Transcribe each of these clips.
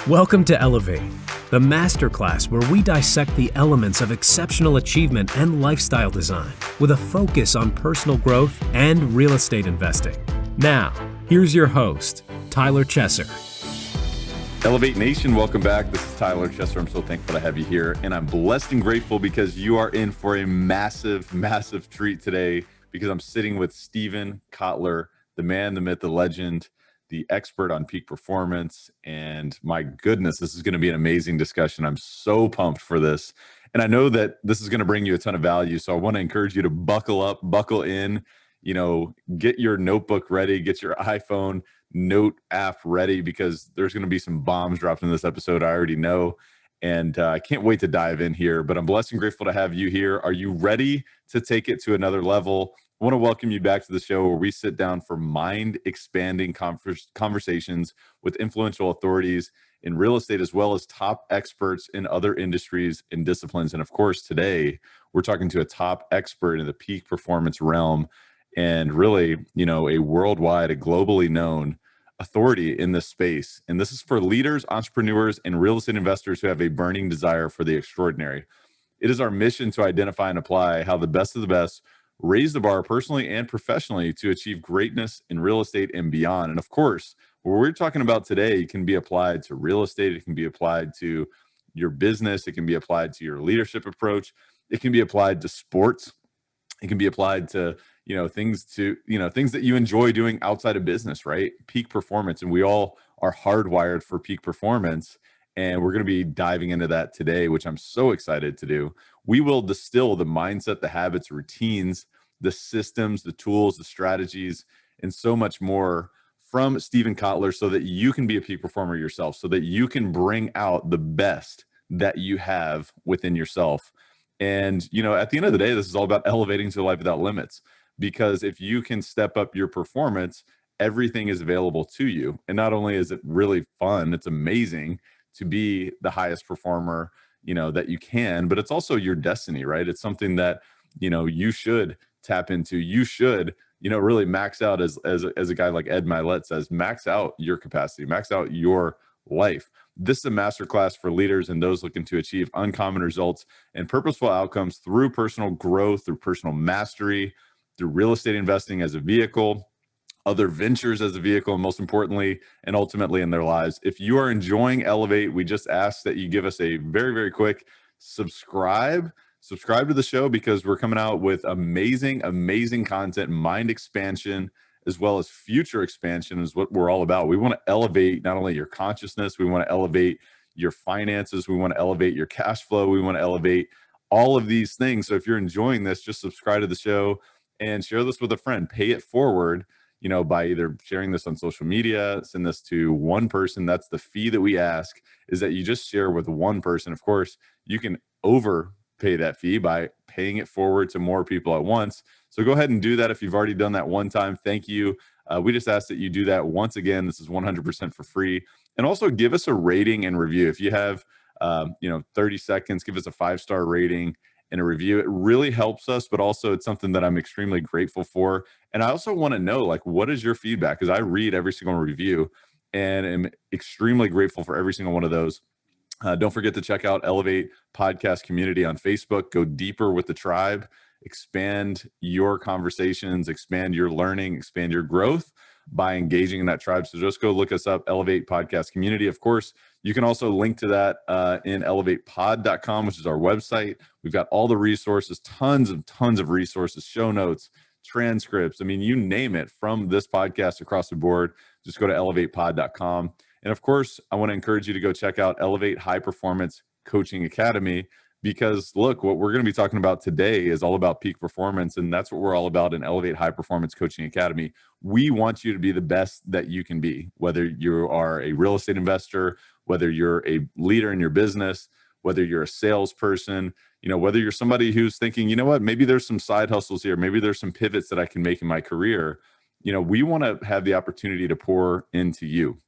Welcome to Elevate, the masterclass where we dissect the elements of exceptional achievement and lifestyle design with a focus on personal growth and real estate investing. Now, here's your host, Tyler Chesser. Elevate Nation, welcome back. This is Tyler Chesser. I'm so thankful to have you here, and I'm blessed and grateful because you are in for a massive, massive treat today because I'm sitting with Stephen Kotler, the man, the myth, the legend, the expert on peak performance. And my goodness, this is going to be an amazing discussion. I'm so pumped for this. And I know that this is going to bring you a ton of value. So I want to encourage you to buckle up, buckle in, get your notebook ready, get your iPhone note app ready, because there's going to be some bombs dropped in this episode. I already know. And I can't wait to dive in here, but I'm blessed and grateful to have you here. Are you ready to take it to another level? I want to welcome you back to the show where we sit down for mind-expanding conversations with influential authorities in real estate, as well as top experts in other industries and disciplines. And of course, today we're talking to a top expert in the peak performance realm, and really, a worldwide, a globally known authority in this space. And this is for leaders, entrepreneurs, and real estate investors who have a burning desire for the extraordinary. It is our mission to identify and apply how the best of the best raise the bar personally and professionally to achieve greatness in real estate and beyond. And of course, what we're talking about today can be applied to real estate. It can be applied to your business. It can be applied to your leadership approach. It can be applied to sports. It can be applied to, things that you enjoy doing outside of business, right? Peak performance. And we all are hardwired for peak performance. And we're going to be diving into that today, which I'm so excited to do. We will distill the mindset, the habits, routines, the systems, the tools, the strategies, and so much more from Stephen Kotler so that you can be a peak performer yourself, so that you can bring out the best that you have within yourself. And, at the end of the day, this is all about elevating to a life without limits, because if you can step up your performance, everything is available to you. And not only is it really fun, it's amazing to be the highest performer, that you can, but it's also your destiny, right? It's something that, you should tap into. You should, really max out, as a guy like Ed Milet says, max out your capacity, max out your life. This is a masterclass for leaders and those looking to achieve uncommon results and purposeful outcomes through personal growth, through personal mastery, through real estate investing as a vehicle, other ventures as a vehicle, and most importantly, and ultimately in their lives. If you are enjoying Elevate, we just ask that you give us a very, very quick subscribe to the show, because we're coming out with amazing, amazing content, mind expansion, as well as future expansion is what we're all about. We want to elevate not only your consciousness, we want to elevate your finances, we want to elevate your cash flow, we want to elevate all of these things. So if you're enjoying this, just subscribe to the show and share this with a friend. Pay it forward, by either sharing this on social media, send this to one person. That's the fee that we ask, is that you just share with one person. Of course, you can overpay that fee by paying it forward to more people at once. So go ahead and do that. If you've already done that one time, thank you. We just ask that you do that once again. This is 100% for free. And also give us a rating and review. If you have, 30 seconds, give us a 5-star rating and a review. It really helps us, but also it's something that I'm extremely grateful for. And I also want to know, what is your feedback? Because I read every single review and am extremely grateful for every single one of those. Don't forget to check out Elevate Podcast Community on Facebook. Go deeper with the tribe, expand your conversations, expand your learning, expand your growth by engaging in that tribe. So just go look us up, Elevate Podcast Community. Of course, you can also link to that in elevatepod.com, which is our website. We've got all the resources, tons of resources, show notes, transcripts. I mean, you name it from this podcast across the board. Just go to elevatepod.com. And of course, I want to encourage you to go check out Elevate High Performance Coaching Academy, because look, what we're going to be talking about today is all about peak performance. And that's what we're all about in Elevate High Performance Coaching Academy. We want you to be the best that you can be, whether you are a real estate investor, whether you're a leader in your business, whether you're a salesperson, whether you're somebody who's thinking, maybe there's some side hustles here. Maybe there's some pivots that I can make in my career. We want to have the opportunity to pour into you.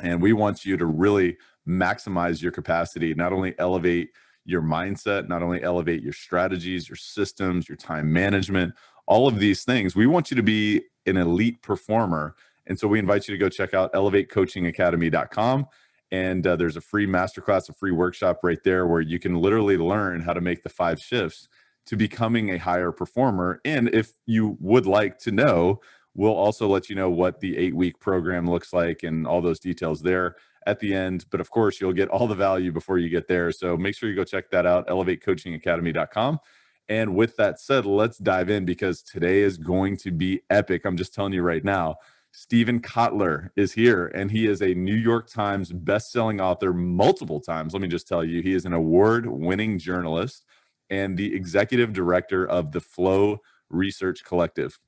And we want you to really maximize your capacity, not only elevate your mindset, not only elevate your strategies, your systems, your time management, all of these things. We want you to be an elite performer. And so we invite you to go check out elevatecoachingacademy.com. And there's a free masterclass, a free workshop right there where you can literally learn how to make the 5 shifts to becoming a higher performer. And if you would like to know, we'll also let you know what the 8-week program looks like and all those details there at the end. But of course, you'll get all the value before you get there. So make sure you go check that out, elevatecoachingacademy.com. And with that said, let's dive in because today is going to be epic. I'm just telling you right now. Stephen Kotler is here, and he is a New York Times best-selling author multiple times. Let me just tell you, he is an award-winning journalist and the executive director of the Flow Research Collective.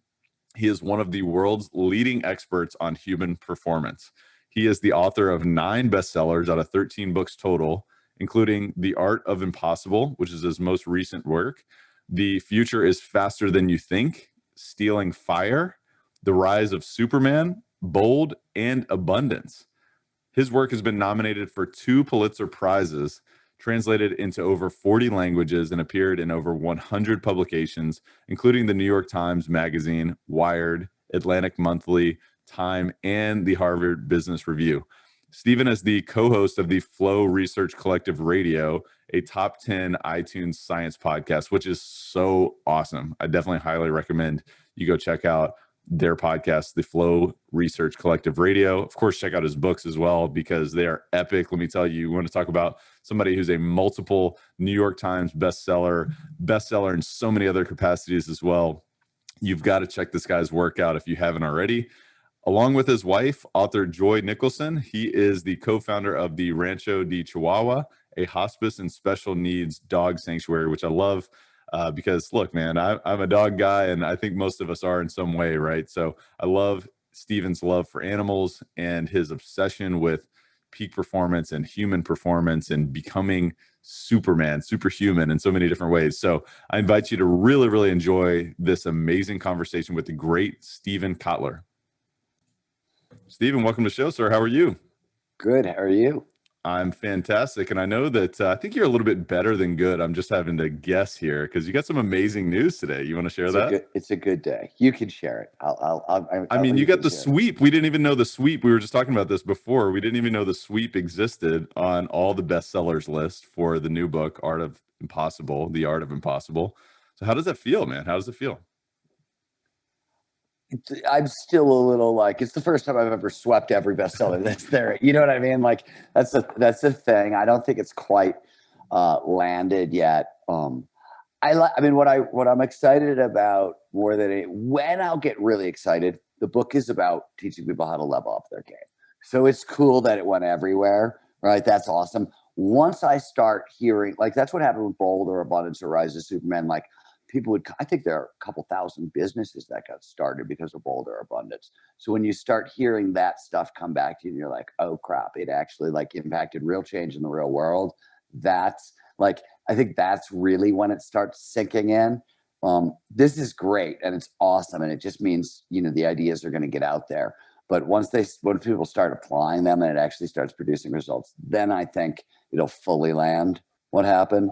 He is one of the world's leading experts on human performance. He is the author of 9 bestsellers out of 13 books total, including The Art of Impossible, which is his most recent work, The Future is Faster Than You Think, Stealing Fire, The Rise of Superman, Bold, and Abundance. His work has been nominated for 2 Pulitzer Prizes, translated into over 40 languages, and appeared in over 100 publications, including the New York Times Magazine, Wired, Atlantic Monthly, Time, and the Harvard Business Review. Stephen is the co-host of the Flow Research Collective Radio, a top 10 iTunes science podcast, which is so awesome. I definitely highly recommend you go check out their podcast, the Flow Research Collective Radio. Of course, check out his books as well because they are epic. Let me tell you, we want to talk about somebody who's a multiple New York Times bestseller in so many other capacities as well. You've got to check this guy's work out if you haven't already. Along with his wife, author Joy Nicholson, he is the co-founder of the Rancho de Chihuahua, a hospice and special needs dog sanctuary, which I love. Because look, man, I'm a dog guy, and I think most of us are in some way, right? So I love Stephen's love for animals and his obsession with peak performance and human performance and becoming Superman, superhuman in so many different ways. So I invite you to really, really enjoy this amazing conversation with the great Stephen Kotler. Stephen, welcome to the show, sir. How are you? Good. How are you? I'm fantastic. And I know that I think you're a little bit better than good. I'm just having to guess here because you got some amazing news today. You want to share that? It's a good day. You can share it. I mean, you got the sweep. We didn't even know the sweep. We were just talking about this before. We didn't even know the sweep existed on all the bestsellers list for the new book, The Art of Impossible. So how does that feel, man? How does it feel? I'm still a little like, it's the first time I've ever swept every bestseller that's there. You know what I mean? Like that's the thing. I don't think it's quite landed yet. I mean, what I'm excited about more than when I'll get really excited, the book is about teaching people how to level up their game. So it's cool that it went everywhere, right? That's awesome. Once I start hearing, like that's what happened with Bold or Abundance or Rise of Superman, like I think there are a couple thousand businesses that got started because of Bold or Abundance. So when you start hearing that stuff come back to you, and you're like, oh crap, it actually like impacted real change in the real world. That's like, I think that's really when it starts sinking in. This is great and it's awesome. And it just means, the ideas are going to get out there. But when people start applying them and it actually starts producing results, then I think it'll fully land what happened,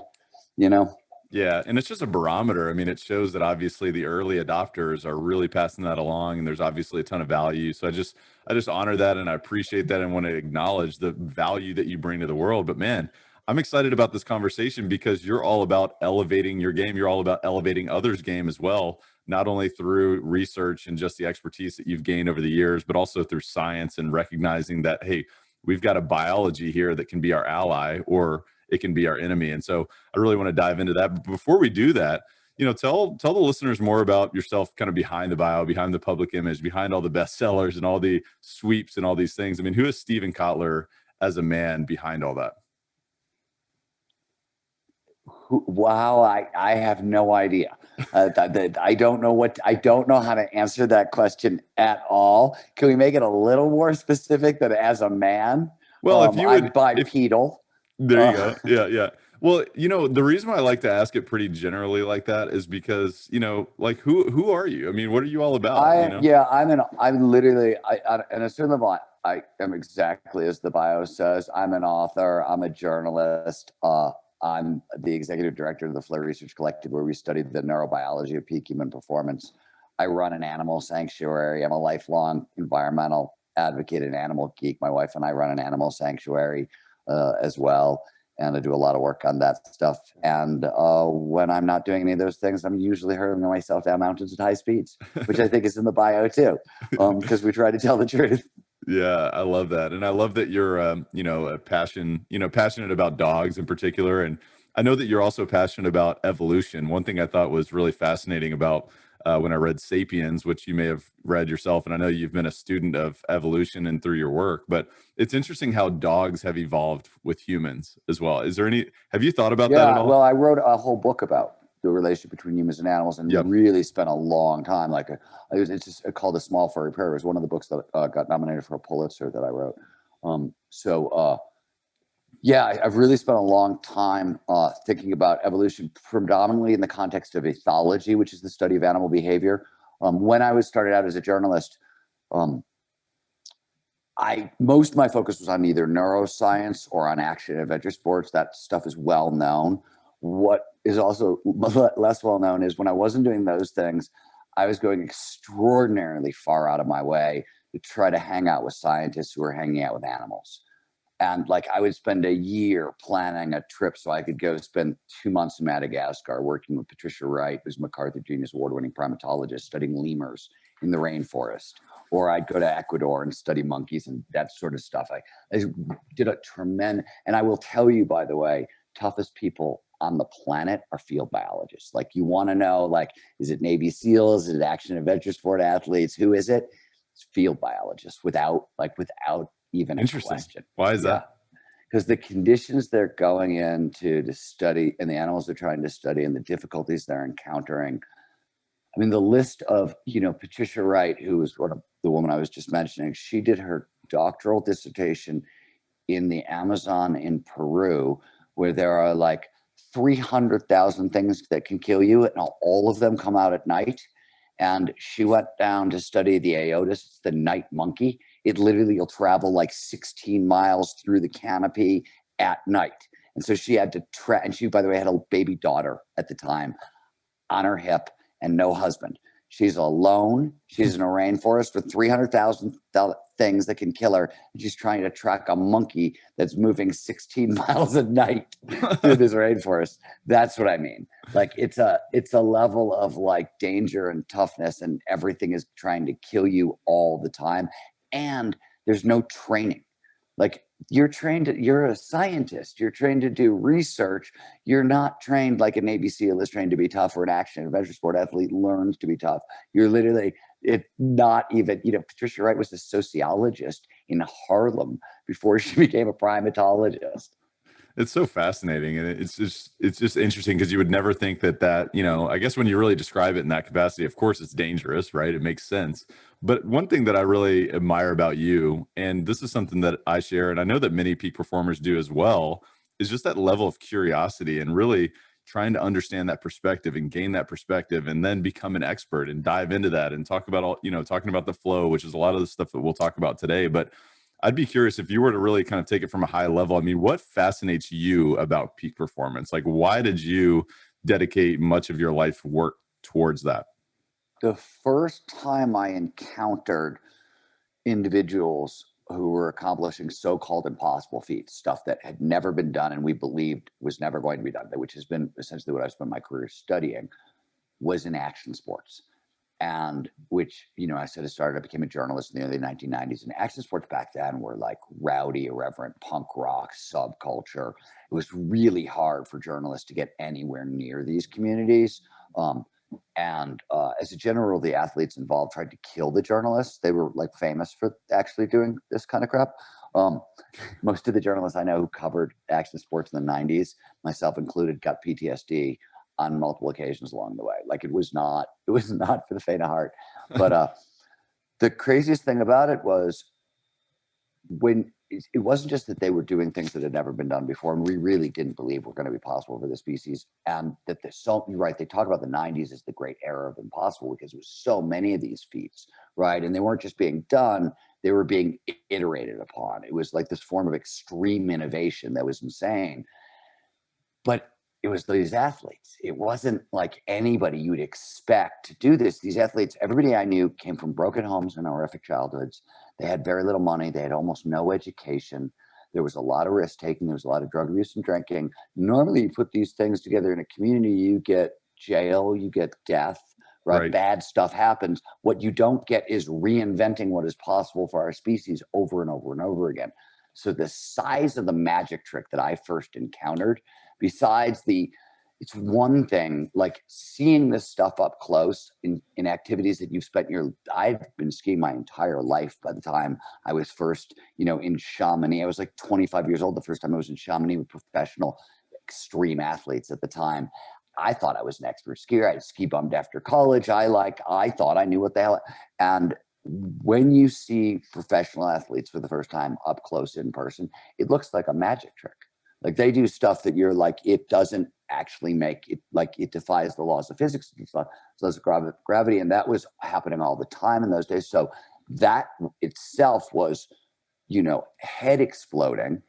Yeah, and it's just a barometer. I mean, it shows that obviously the early adopters are really passing that along, and there's obviously a ton of value. So I just honor that, and I appreciate that, and want to acknowledge the value that you bring to the world. But man, I'm excited about this conversation because you're all about elevating your game. You're all about elevating others' game as well, not only through research and just the expertise that you've gained over the years, but also through science and recognizing that, hey, we've got a biology here that can be our ally or it can be our enemy. And so I really want to dive into that. But before we do that, tell the listeners more about yourself, kind of behind the bio, behind the public image, behind all the bestsellers and all the sweeps and all these things. I mean, who is Stephen Kotler as a man behind all that? Wow, I have no idea. I don't know how to answer that question at all. Can we make it a little more specific than as a man? Well, if you would, I'm bipedal. There you go. Yeah. Well, the reason why I like to ask it pretty generally like that is because, like who are you? I mean, what are you all about? I'm literally, and a certain level, I am exactly as the bio says. I'm an author. I'm a journalist. I'm the executive director of the Flow Research Collective, where we study the neurobiology of peak human performance. I run an animal sanctuary. I'm a lifelong environmental advocate and animal geek. My wife and I run an animal sanctuary as well. And I do a lot of work on that stuff. And when I'm not doing any of those things, I'm usually hurling myself down mountains at high speeds, which I think is in the bio too, because we try to tell the truth. Yeah, I love that. And I love that you're, passionate about dogs in particular. And I know that you're also passionate about evolution. One thing I thought was really fascinating about when I read Sapiens, which you may have read yourself, and I know you've been a student of evolution and through your work, but it's interesting how dogs have evolved with humans as well. Have you thought about that at Yeah, all? well, I wrote a whole book about the relationship between humans and animals, and Yep. really spent a long time. It's just called A Small Furry Prayer. It was one of the books that got nominated for a Pulitzer that I wrote. Yeah, I've really spent a long time thinking about evolution, predominantly in the context of ethology, which is the study of animal behavior. When I was started out as a journalist, um, most of my focus was on either neuroscience or on action and adventure sports. That stuff is well known. What is also less well known is when I wasn't doing those things, I was going extraordinarily far out of my way to try to hang out with scientists who were hanging out with animals. And like I would spend a year planning a trip so I could go spend 2 months in Madagascar working with Patricia Wright, who's MacArthur Genius Award-winning primatologist, studying lemurs in the rainforest. Or I'd go to Ecuador and study monkeys and that sort of stuff. I did a tremendous, and I will tell you, by the way, toughest people on the planet are field biologists. Like you want to know, like, is it Navy SEALs? Is it action adventure sport athletes? Who is it? It's field biologists without even a Interesting. question. Why is Yeah. that? Because the conditions they're going into to study and the animals they're trying to study and the difficulties they're encountering. I mean, the list of, Patricia Wright, who was one of the woman I was just mentioning, she did her doctoral dissertation in the Amazon in Peru, where there are like 300,000 things that can kill you, and all of them come out at night. And she went down to study the Aotus, the night monkey. It literally will travel like 16 miles through the canopy at night. And so she had to and she, by the way, had a baby daughter at the time on her hip and no husband. She's alone. She's in a rainforest with 300,000 things that can kill her. And she's trying to track a monkey that's moving 16 miles a night through this rainforest. That's what I mean. Like it's a level of like danger and toughness, and everything is trying to kill you all the time. And there's no training. Like you're a scientist, you're trained to do research. You're not trained like a Navy SEAL is trained to be tough, or an action adventure sport athlete learns to be tough. You're literally, it's not even, Patricia Wright was a sociologist in Harlem before she became a primatologist. It's so fascinating, and it's just interesting because you would never think that I guess when you really describe it in that capacity, of course it's dangerous, right? It makes sense. But one thing that I really admire about you, and this is something that I share, and I know that many peak performers do as well, is just that level of curiosity and really trying to understand that perspective and gain that perspective, and then become an expert and dive into that and talk about talking about the flow, which is a lot of the stuff that we'll talk about today. But I'd be curious if you were to really kind of take it from a high level. I mean, what fascinates you about peak performance? Like, why did you dedicate much of your life work towards that? The first time I encountered individuals who were accomplishing so-called impossible feats, stuff that had never been done and we believed was never going to be done, which has been essentially what I spent my career studying, was in action sports. And which, I said, I became a journalist in the early 1990s. And action sports back then were like rowdy, irreverent punk rock subculture. It was really hard for journalists to get anywhere near these communities. As a general rule, the athletes involved tried to kill the journalists. They were like famous for actually doing this kind of crap. Most of the journalists I know who covered action sports in the 90s, myself included, got PTSD on multiple occasions along the way. Like it was not for the faint of heart. But the craziest thing about it was when it wasn't just that they were doing things that had never been done before, and we really didn't believe were going to be possible for the species. And that you're right, they talk about the 90s as the great era of impossible because it was so many of these feats, right? And they weren't just being done, they were being iterated upon. It was like this form of extreme innovation that was insane. But it was these athletes. It wasn't like anybody you'd expect to do this. These athletes, everybody I knew came from broken homes and horrific childhoods. They had very little money. They had almost no education. There was a lot of risk taking. There was a lot of drug abuse and drinking. Normally, you put these things together in a community, you get jail, you get death, right? Right. Bad stuff happens. What you don't get is reinventing what is possible for our species over and over and over again. So the size of the magic trick that I first encountered, besides it's one thing like seeing this stuff up close in activities that you've spent I've been skiing my entire life by the time I was first, in Chamonix. I was like 25 years old the first time I was in Chamonix with professional extreme athletes at the time. I thought I was an expert skier. I ski bummed after college. I thought I knew what the hell. And when you see professional athletes for the first time up close in person, it looks like a magic trick. Like they do stuff that you're like, it doesn't actually make it, like it defies the laws of physics, it defies gravity. And that was happening all the time in those days. So that itself was, head exploding,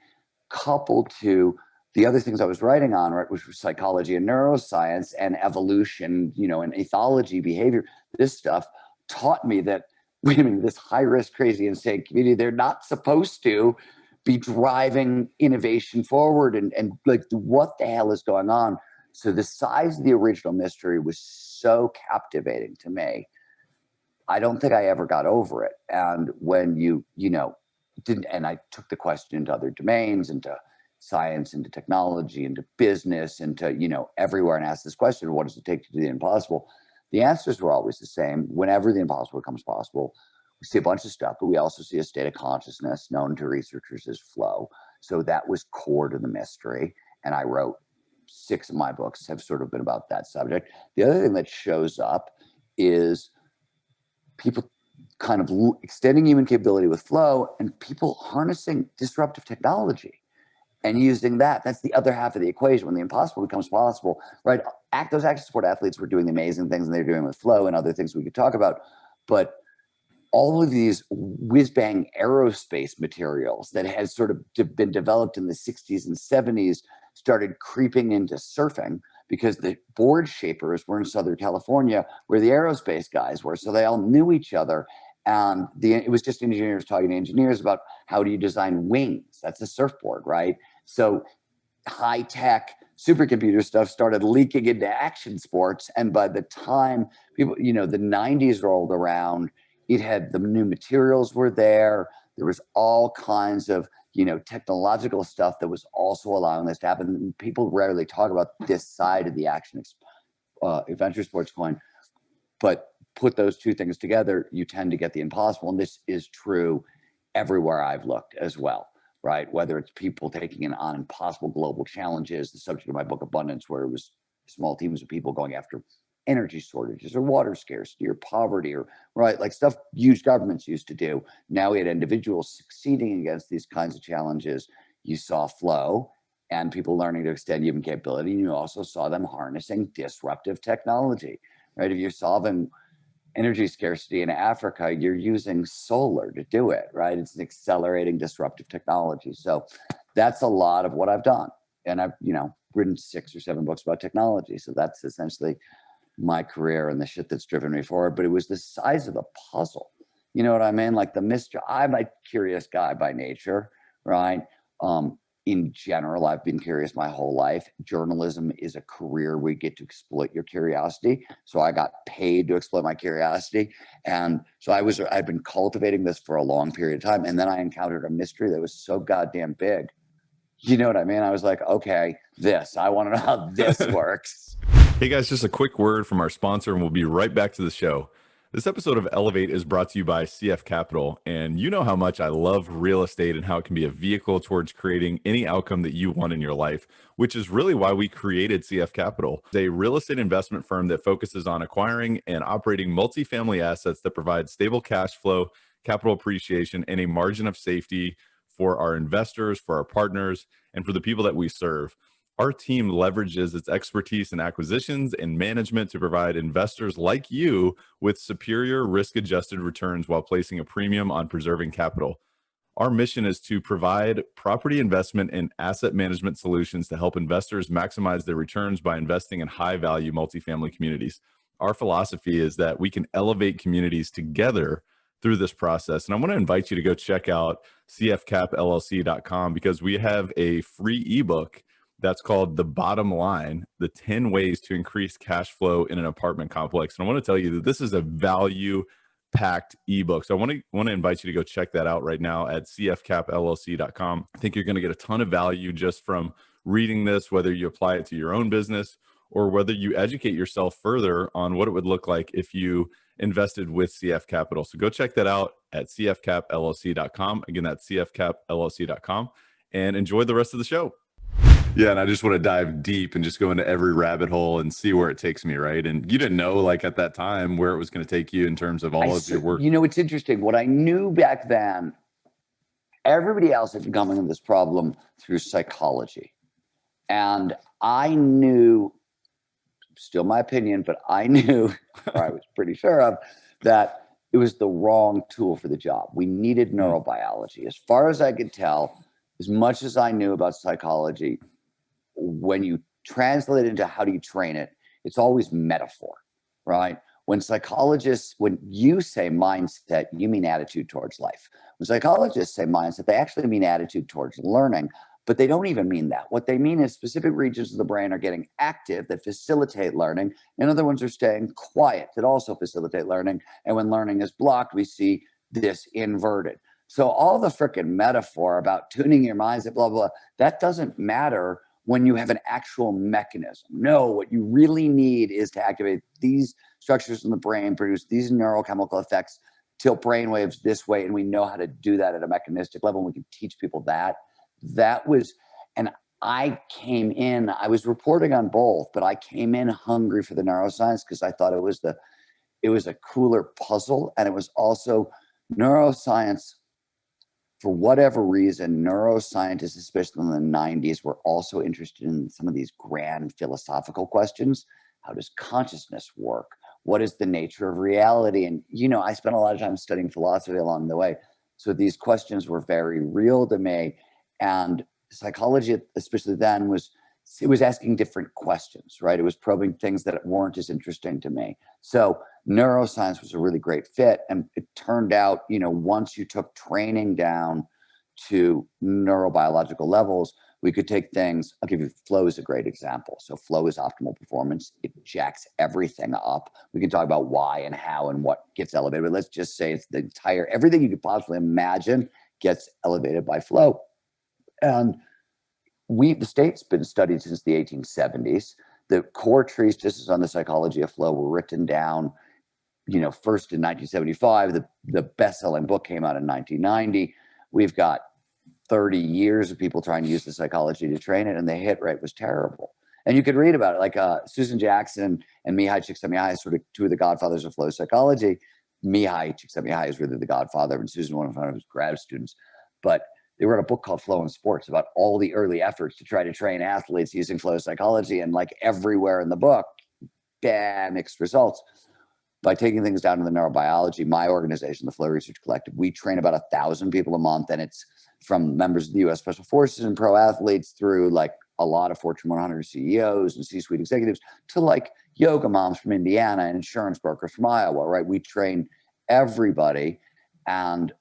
coupled to the other things I was writing on, right, which was psychology and neuroscience and evolution, and ethology, behavior. This stuff taught me that, wait a minute, this high risk, crazy, insane community, they're not supposed to be driving innovation forward and like what the hell is going on. So the size of the original mystery was so captivating to me. I don't think I ever got over it. And when you didn't, and I took the question into other domains, into science, into technology, into business, into, everywhere, and asked this question, what does it take to do the impossible? The answers were always the same. Whenever the impossible becomes possible, we see a bunch of stuff, but we also see a state of consciousness known to researchers as flow. So that was core to the mystery. And I wrote 6 of my books have sort of been about that subject. The other thing that shows up is people kind of extending human capability with flow and people harnessing disruptive technology and using that. That's the other half of the equation. When the impossible becomes possible, right? Those action sport athletes were doing amazing things and they're doing with flow and other things we could talk about. But all of these whiz-bang aerospace materials that had sort of been developed in the 60s and 70s started creeping into surfing because the board shapers were in Southern California where the aerospace guys were. So they all knew each other. And it was just engineers talking to engineers about how do you design wings? That's a surfboard, right? So high-tech supercomputer stuff started leaking into action sports. And by the time people, the 90s rolled around, it had the new materials were there. There was all kinds of, technological stuff that was also allowing this to happen. People rarely talk about this side of the action adventure sports coin, but put those two things together, you tend to get the impossible. And this is true everywhere I've looked as well, right? Whether it's people taking on impossible global challenges, the subject of my book, Abundance, where it was small teams of people going after energy shortages or water scarcity or poverty or right, like stuff huge governments used to do. Now we had individuals succeeding against these kinds of challenges. You saw flow and people learning to extend human capability. And you also saw them harnessing disruptive technology, right? If you're solving energy scarcity in Africa, you're using solar to do it, right? It's an accelerating disruptive technology. So that's a lot of what I've done. And I've, written 6 or 7 books about technology. So that's essentially my career and the shit that's driven me forward. But it was the size of the puzzle. You know what I mean? Like the mystery. I'm a curious guy by nature, right? In general, I've been curious my whole life. Journalism is a career where you get to exploit your curiosity. So I got paid to exploit my curiosity. And so I'd been cultivating this for a long period of time. And then I encountered a mystery that was so goddamn big. You know what I mean? I was like, okay, I want to know how this works. Hey guys, just a quick word from our sponsor and we'll be right back to the show. This episode of Elevate is brought to you by CF Capital, and you know how much I love real estate and how it can be a vehicle towards creating any outcome that you want in your life, which is really why we created CF Capital. It's a real estate investment firm that focuses on acquiring and operating multifamily assets that provide stable cash flow, capital appreciation, and a margin of safety for our investors, for our partners, and for the people that we serve. Our team leverages its expertise in acquisitions and management to provide investors like you with superior risk-adjusted returns while placing a premium on preserving capital. Our mission is to provide property investment and asset management solutions to help investors maximize their returns by investing in high-value multifamily communities. Our philosophy is that we can elevate communities together through this process. And I want to invite you to go check out cfcapllc.com because we have a free ebook that's called The Bottom Line, the 10 ways to increase cash flow in an apartment complex. And I want to tell you that this is a value packed ebook. So I want to invite you to go check that out right now at cfcapllc.com. I think you're going to get a ton of value just from reading this, whether you apply it to your own business or whether you educate yourself further on what it would look like if you invested with CF Capital. So go check that out at cfcapllc.com. Again, that's cfcapllc.com, and enjoy the rest of the show. Yeah, and I just want to dive deep and just go into every rabbit hole and see where it takes me, right? And you didn't know, like at that time, where it was going to take you in terms of all of your work. You know, it's interesting. What I knew back then, everybody else had been coming at this problem through psychology. And I knew, still my opinion, but I knew, or I was pretty sure of, that it was the wrong tool for the job. We needed neurobiology. As far as I could tell, as much as I knew about psychology, when you translate it into how do you train it, it's always metaphor, right? When you say mindset, you mean attitude towards life. When psychologists say mindset, they actually mean attitude towards learning, but they don't even mean that. What they mean is specific regions of the brain are getting active that facilitate learning, and other ones are staying quiet that also facilitate learning. And when learning is blocked, we see this inverted. So all the freaking metaphor about tuning your mindset, blah, blah, blah, that doesn't matter when you have an actual mechanism. No, what you really need is to activate these structures in the brain, produce these neurochemical effects, tilt brain waves this way, and we know how to do that at a mechanistic level, and we can teach people that. And I came in, I was reporting on both, but I came in hungry for the neuroscience because I thought it was a cooler puzzle, and it was also neuroscience. For whatever reason, neuroscientists, especially in the 90s, were also interested in some of these grand philosophical questions. How does consciousness work? What is the nature of reality? And, you know, I spent a lot of time studying philosophy along the way. So these questions were very real to me. And psychology, especially then, was asking different questions, right? It was probing things that weren't as interesting to me. So neuroscience was a really great fit. And it turned out, you know, once you took training down to neurobiological levels, we could take things. I'll give you flow is a great example. So flow is optimal performance. It jacks everything up. We can talk about why and how and what gets elevated. But let's just say it's everything you could possibly imagine gets elevated by flow. And the state's been studied since the 1870s. The core treatises on the psychology of flow were written down, you know, first in 1975. The best-selling book came out in 1990. We've got 30 years of people trying to use the psychology to train it, and the hit rate was terrible. And you could read about it, like Susan Jackson and Mihai Csikszentmihalyi, sort of two of the godfathers of flow psychology. Mihai Csikszentmihalyi is really the godfather, and Susan, one of his grad students. But they wrote a book called Flow in Sports about all the early efforts to try to train athletes using flow psychology. And like everywhere in the book, mixed results. By taking things down to the neurobiology, my organization, the Flow Research Collective, we train about 1,000 people a month. And it's from members of the U.S. Special Forces and pro athletes through like a lot of Fortune 100 CEOs and C-suite executives to like yoga moms from Indiana and insurance brokers from Iowa, right? We train everybody. And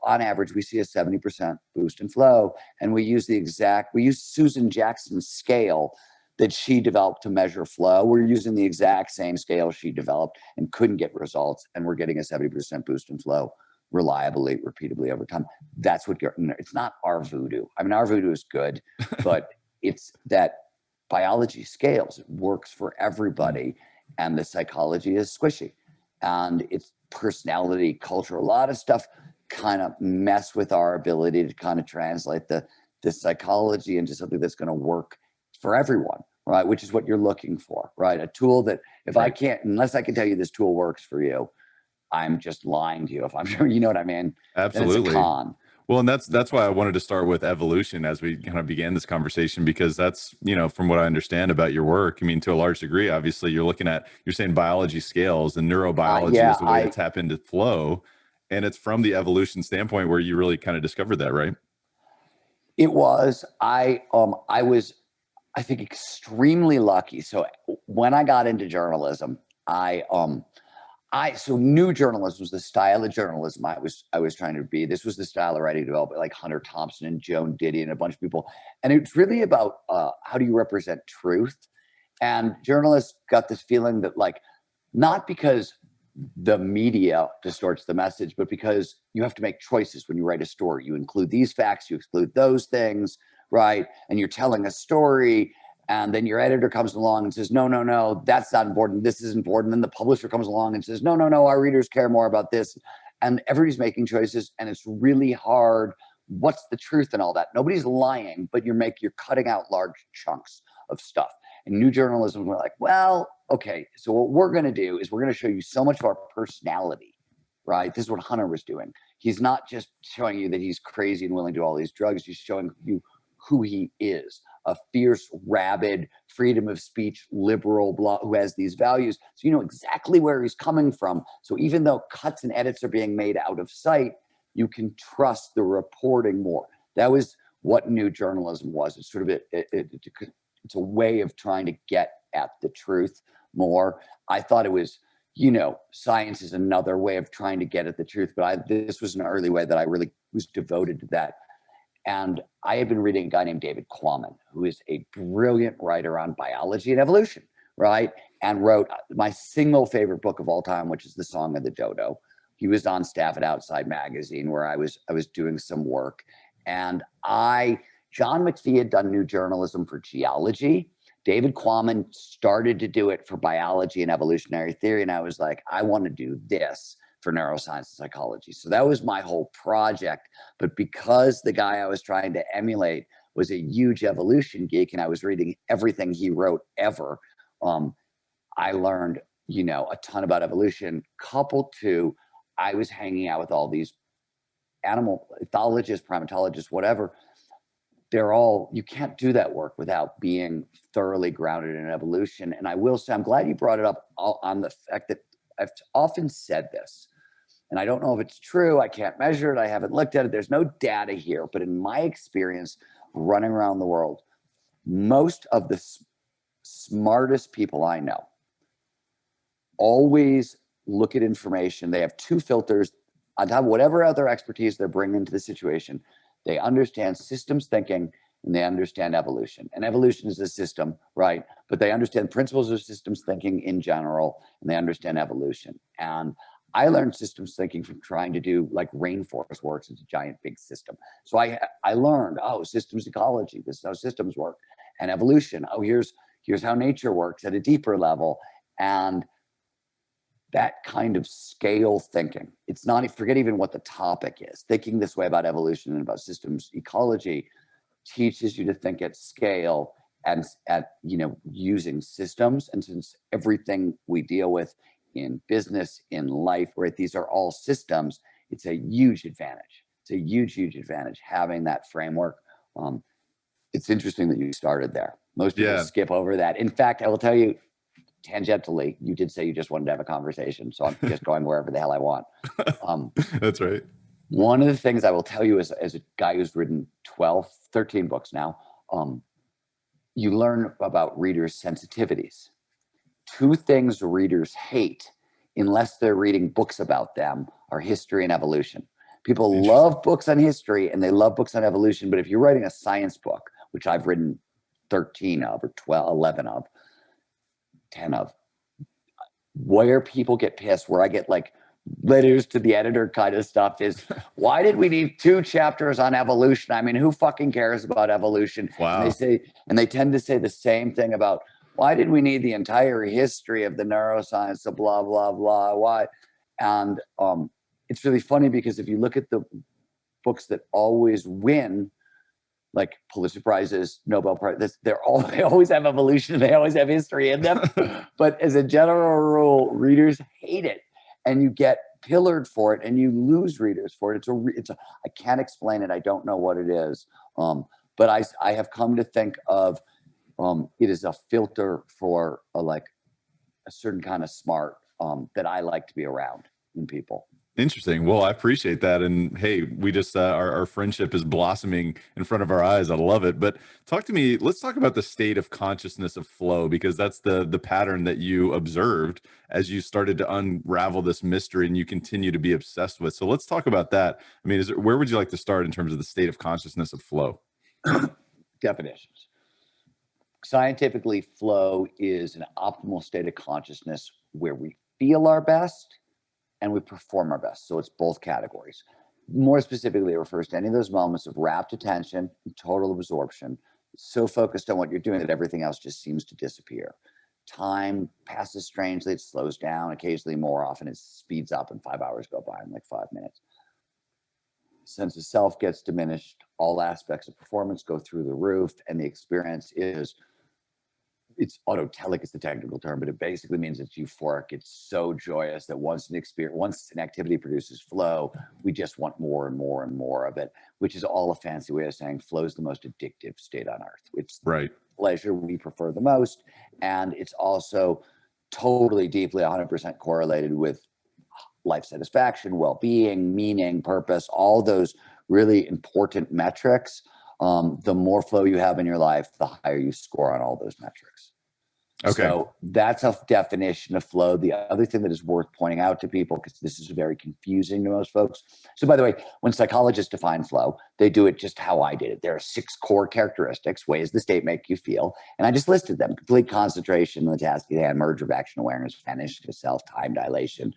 on average, we see a 70% boost in flow. And we use Susan Jackson's scale that she developed to measure flow. We're using the exact same scale she developed and couldn't get results. And we're getting a 70% boost in flow reliably, repeatedly over time. That's what it's not our voodoo. I mean, our voodoo is good, but it's that biology scales. It works for everybody. And the psychology is squishy. And it's personality, culture, a lot of stuff kind of mess with our ability to kind of translate the psychology into something that's going to work for everyone, right? Which is what you're looking for, right? A tool that unless I can tell you this tool works for you, I'm just lying to you. If I'm sure, you know what I mean? Absolutely. It's a con. Well, and that's why I wanted to start with evolution as we kind of began this conversation, because that's, you know, from what I understand about your work, I mean, to a large degree, obviously you're saying biology scales and neurobiology is the way to tap into flow. And it's from the evolution standpoint where you really kind of discovered that, right? It was. I was, I think, extremely lucky. So when I got into journalism, I So new journalism was the style of journalism I was trying to be. This was the style of writing developed by like Hunter Thompson and Joan Didion and a bunch of people. And it's really about how do you represent truth? And journalists got this feeling that like, not because the media distorts the message, but because you have to make choices when you write a story. You include these facts, you exclude those things, right? And you're telling a story, and then your editor comes along and says, no, that's not important. This is important. Then the publisher comes along and says, no, our readers care more about this. And everybody's making choices, and it's really hard. What's the truth and all that? Nobody's lying, but you're cutting out large chunks of stuff. And new journalism, we're like, well, okay, so what we're going to do is we're going to show you so much of our personality, right? This is what Hunter was doing. He's not just showing you that he's crazy and willing to do all these drugs. He's showing you who he is, a fierce, rabid, freedom of speech, liberal, blah, who has these values. So you know exactly where he's coming from. So even though cuts and edits are being made out of sight, you can trust the reporting more. That was what new journalism was. It's sort of it's a way of trying to get at the truth more. I thought it was, science is another way of trying to get at the truth, but this was an early way that I really was devoted to that. And I had been reading a guy named David Quammen, who is a brilliant writer on biology and evolution, right? And wrote my single favorite book of all time, which is The Song of the Dodo. He was on staff at Outside Magazine, where I was doing some work. And John McPhee had done new journalism for geology. David Quammen started to do it for biology and evolutionary theory. And I was like, I want to do this for neuroscience and psychology. So that was my whole project. But because the guy I was trying to emulate was a huge evolution geek, and I was reading everything he wrote ever, I learned, a ton about evolution, coupled to I was hanging out with all these animal ethologists, primatologists, whatever. You can't do that work without being thoroughly grounded in evolution. And I will say, I'm glad you brought it up on the fact that I've often said this, and I don't know if it's true. I can't measure it. I haven't looked at it. There's no data here. But in my experience running around the world, most of the smartest people I know always look at information. They have two filters on top of whatever other expertise they're bringing to the situation. They understand systems thinking, and they understand evolution. And evolution is a system, right? But they understand principles of systems thinking in general, and they understand evolution. And I learned systems thinking from trying to do like rainforest works. It's a giant big system. So I learned, systems ecology, this is how systems work. And evolution, here's how nature works at a deeper level. And that kind of scale thinking, it's not, forget even what the topic is. Thinking this way about evolution and about systems ecology teaches you to think at scale and at using systems. And since everything we deal with in business, in life, right, these are all systems, it's a huge advantage. It's a huge advantage having that framework. It's interesting that you started there. Most people skip over that. In fact, I will tell you, tangentially, you did say you just wanted to have a conversation, so I'm just going wherever the hell I want. That's right. One of the things I will tell you as a guy who's written 13 books now, you learn about readers' sensitivities. Two things readers hate, unless they're reading books about them, are history and evolution. People love books on history and they love books on evolution, but if you're writing a science book, which I've written 13 of, or 12, 11 of, 10 of, where people get pissed, where I get like letters to the editor kind of stuff, is why did we need 2 chapters on evolution? I mean, who fucking cares about evolution? Wow. And they tend to say the same thing about, why did we need the entire history of the neuroscience of blah, blah, blah, why? And it's really funny because if you look at the books that always win, like Pulitzer Prizes, Nobel Prize, they always have evolution, they always have history in them. But as a general rule, readers hate it, and you get pillared for it, and you lose readers for it. I can't explain it. I don't know what it is. But I have come to think of it as a filter for a certain kind of smart that I like to be around in people. Interesting. Well, I appreciate that. And hey, we just, our friendship is blossoming in front of our eyes. I love it. But talk to me, let's talk about the state of consciousness of flow, because that's the pattern that you observed as you started to unravel this mystery and you continue to be obsessed with. So let's talk about that. I mean, where would you like to start in terms of the state of consciousness of flow? Definitions. Scientifically, flow is an optimal state of consciousness where we feel our best and we perform our best. So it's both categories. More specifically, it refers to any of those moments of rapt attention and total absorption, so focused on what you're doing that everything else just seems to disappear. Time passes strangely, it slows down, occasionally more often it speeds up and 5 hours go by in like 5 minutes. Sense of self gets diminished, all aspects of performance go through the roof, and the experience is, it's autotelic is the technical term, but it basically means it's euphoric. It's so joyous that once an activity produces flow, we just want more and more and more of it, which is all a fancy way of saying flow is the most addictive state on earth. It's Right. pleasure we prefer the most, and it's also totally deeply 100% correlated with life satisfaction, well-being, meaning, purpose, all those really important metrics. The more flow you have in your life, the higher you score on all those metrics. Okay. So that's a definition of flow. The other thing that is worth pointing out to people, because this is very confusing to most folks. So by the way, when psychologists define flow, they do it just how I did it. There are 6 core characteristics, ways the state make you feel. And I just listed them: complete concentration on the task at hand, merge of action awareness, vanish to self, time dilation,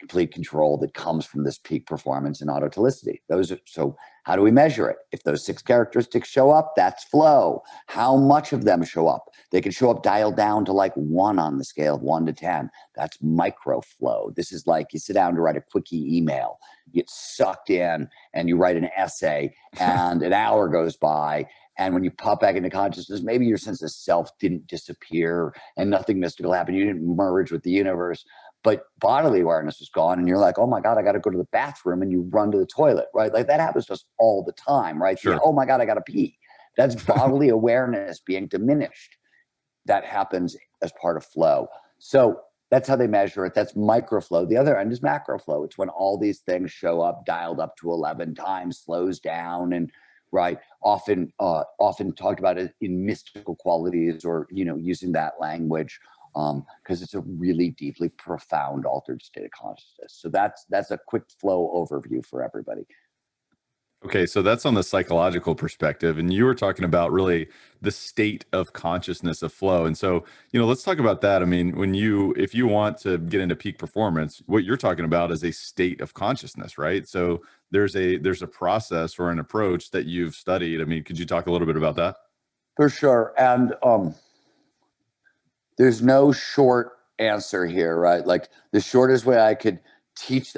complete control that comes from this peak performance and autotelicity. So how do we measure it? If those 6 characteristics show up, that's flow. How much of them show up? They can show up dialed down to like 1 on the scale of 1 to 10. That's micro flow. This is like you sit down to write a quickie email, you get sucked in and you write an essay and an hour goes by. And when you pop back into consciousness, maybe your sense of self didn't disappear and nothing mystical happened. You didn't merge with the universe, but bodily awareness is gone. And you're like, oh my God, I got to go to the bathroom. And you run to the toilet, right? Like that happens to us all the time, right? Sure. Oh my God, I got to pee. That's bodily awareness being diminished. That happens as part of flow. So that's how they measure it. That's microflow. The other end is macroflow. It's when all these things show up, dialed up to 11 times, slows down, and right, often talked about it in mystical qualities, or using that language, because it's a really deeply profound altered state of consciousness. So that's a quick flow overview for everybody. Okay, so that's on the psychological perspective, and you were talking about really the state of consciousness of flow. And so, let's talk about that. I mean, if you want to get into peak performance, what you're talking about is a state of consciousness, right? So there's a process or an approach that you've studied. I mean, could you talk a little bit about that? For sure. And there's no short answer here, right? Like the shortest way I could teach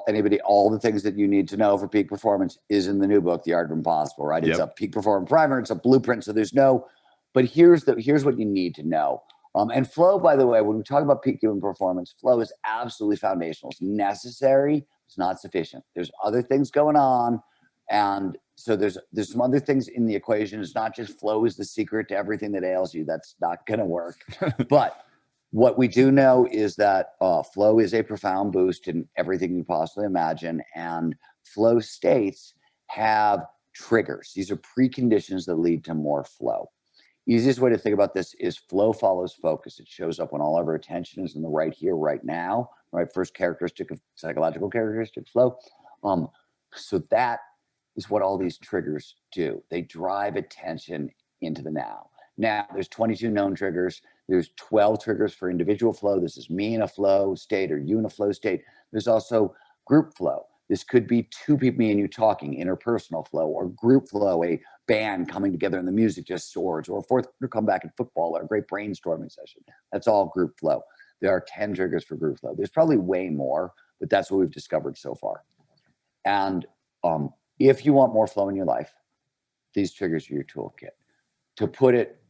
anybody all the things that you need to know for peak performance is in the new book, The Art of Impossible, right? It's a peak performance primer, it's a blueprint. So but here's what you need to know. And flow, by the way, when we talk about peak human performance, flow is absolutely foundational. It's necessary, it's not sufficient. There's other things going on. And so there's some other things in the equation. It's not just flow is the secret to everything that ails you. That's not going to work. But what we do know is that flow is a profound boost in everything you possibly imagine. And flow states have triggers. These are preconditions that lead to more flow. Easiest way to think about this is flow follows focus. It shows up when all of our attention is in the right here, right now, right? First characteristic of psychological characteristic flow. So that is what all these triggers do. They drive attention into the now. Now, there's 22 known triggers. There's 12 triggers for individual flow. This is me in a flow state or you in a flow state. There's also group flow. This could be 2 people, me and you talking, interpersonal flow, or group flow, a band coming together and the music just soars, or a fourth quarter comeback in football, or a great brainstorming session. That's all group flow. There are 10 triggers for group flow. There's probably way more, but that's what we've discovered so far. And if you want more flow in your life, these triggers are your toolkit. To put it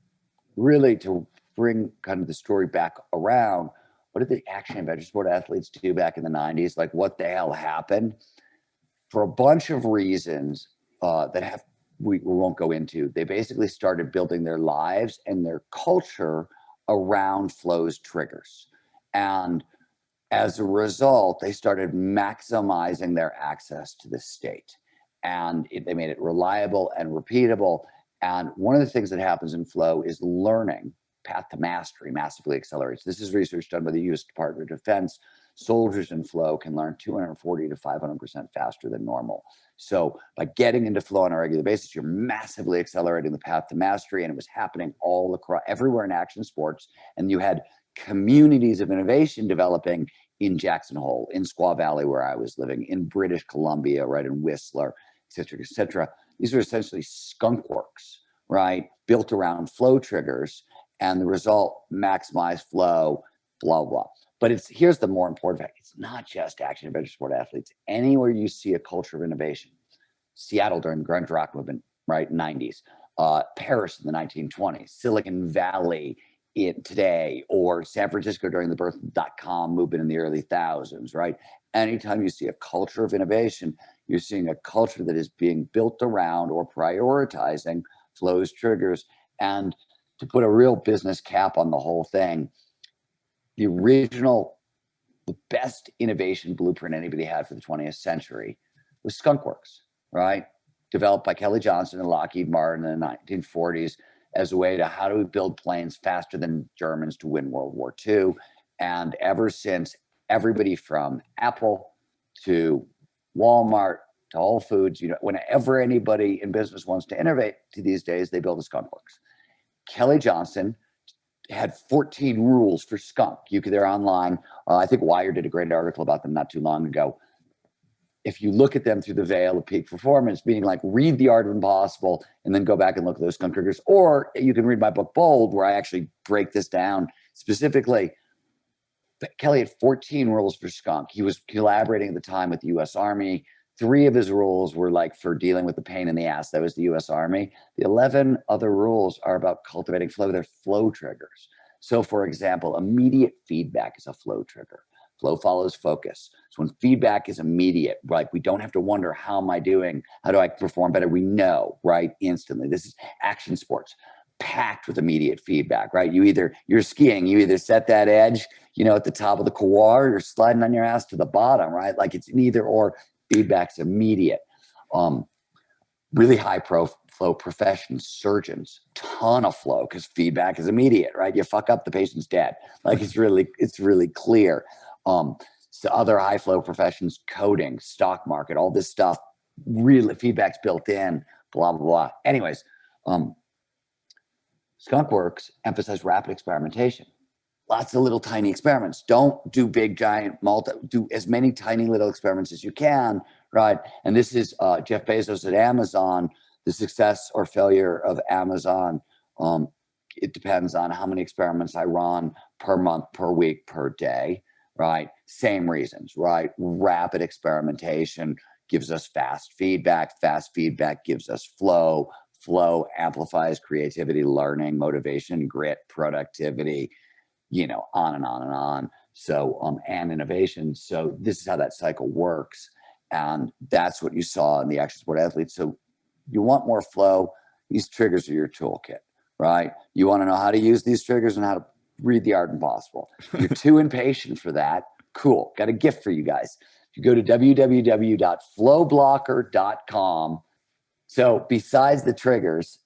really, to bring kind of the story back around, what did the action adventure sport athletes do back in the 90s? Like, what the hell happened? For a bunch of reasons we won't go into, they basically started building their lives and their culture around flow's triggers. And As a result, they started maximizing their access to the state, and they made it reliable and repeatable. And one of the things that happens in flow is learning, path to mastery, massively accelerates. This is research done by the U.S. Department of Defense. Soldiers in flow can learn 240 to 500% faster than normal. So by getting into flow on a regular basis, you're massively accelerating the path to mastery. And it was happening all across, everywhere in action sports. And you had communities of innovation developing in Jackson Hole, in Squaw Valley, where I was living, in British Columbia, right, in Whistler, et cetera, et cetera. These are essentially skunk works, right, built around flow triggers, and the result, maximize flow, blah, blah. But here's the more important fact. It's not just action adventure sport athletes. Anywhere you see a culture of innovation, Seattle during the grunge rock movement, right, 90s, Paris in the 1920s, Silicon Valley today, or San Francisco during the birth of the .com movement in the early thousands, right? Anytime you see a culture of innovation, you're seeing a culture that is being built around or prioritizing flows, triggers. And to put a real business cap on the whole thing, the best innovation blueprint anybody had for the 20th century was skunkworks, right? Developed by Kelly Johnson and Lockheed Martin in the 1940s as a way to how do we build planes faster than Germans to win World War II. And ever since, everybody from Apple to Walmart to Whole Foods, whenever anybody in business wants to innovate to these days, they build a skunkworks. Kelly Johnson had 14 rules for skunk. They're online. I think Wired did a great article about them not too long ago. If you look at them through the veil of peak performance, meaning like read The Art of Impossible and then go back and look at those skunk triggers, or you can read my book Bold, where I actually break this down specifically. But Kelly had 14 rules for skunk. He was collaborating at the time with the U.S. Army. 3 of his rules were like for dealing with the pain in the ass. That was the U.S. Army. The 11 other rules are about cultivating flow. They're flow triggers. So, for example, immediate feedback is a flow trigger. Flow follows focus. So when feedback is immediate, like we don't have to wonder, how am I doing? How do I perform better? We know, right, instantly. This is action sports, packed with immediate feedback, right? You're skiing, you either set that edge, at the top of the couloir, you're sliding on your ass to the bottom, right? Like it's neither or. Feedback's immediate. Really high flow professions, surgeons, ton of flow because feedback is immediate, right? You fuck up, the patient's dead. Like it's really clear. So other high flow professions, coding, stock market, all this stuff, really feedback's built in, blah, blah, blah. Anyways, skunkworks emphasize rapid experimentation. Lots of little tiny experiments. Don't do big, giant, do as many tiny little experiments as you can, right? And this is Jeff Bezos at Amazon. The success or failure of Amazon, it depends on how many experiments I run per month, per week, per day, right? Same reasons, right? Rapid experimentation gives us fast feedback. Fast feedback gives us flow. Flow amplifies creativity, learning, motivation, grit, productivity, on and on and on. So, and innovation. So this is how that cycle works. And that's what you saw in the action sport athletes. So you want more flow. These triggers are your toolkit, right? You want to know how to use these triggers and how to read The Art of Impossible. If you're too impatient for that, cool. Got a gift for you guys. You go to www.flowblocker.com. So besides the triggers,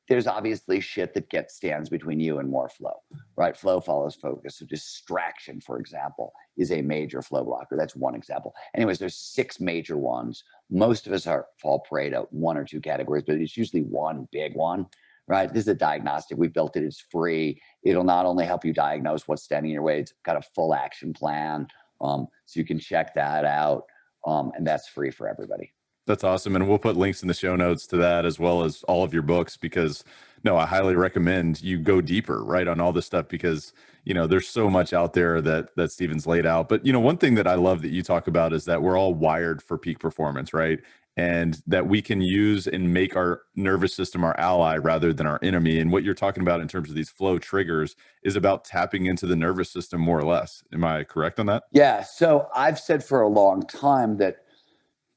there's obviously shit that stands between you and more flow, right? Flow follows focus. So distraction, for example, is a major flow blocker. That's one example. Anyways, there's 6 major ones. Most of us fall prey to 1 or 2 categories, but it's usually one big one, right? This is a diagnostic. We built it. It's free. It'll not only help you diagnose what's standing in your way, it's got a full action plan. So you can check that out. And that's free for everybody. That's awesome. And we'll put links in the show notes to that, as well as all of your books, because I highly recommend you go deeper, right, on all this stuff, because, there's so much out there that Stephen's laid out. But, one thing that I love that you talk about is that we're all wired for peak performance, right? And that we can use and make our nervous system our ally rather than our enemy. And what you're talking about in terms of these flow triggers is about tapping into the nervous system, more or less. Am I correct on that? Yeah. So I've said for a long time that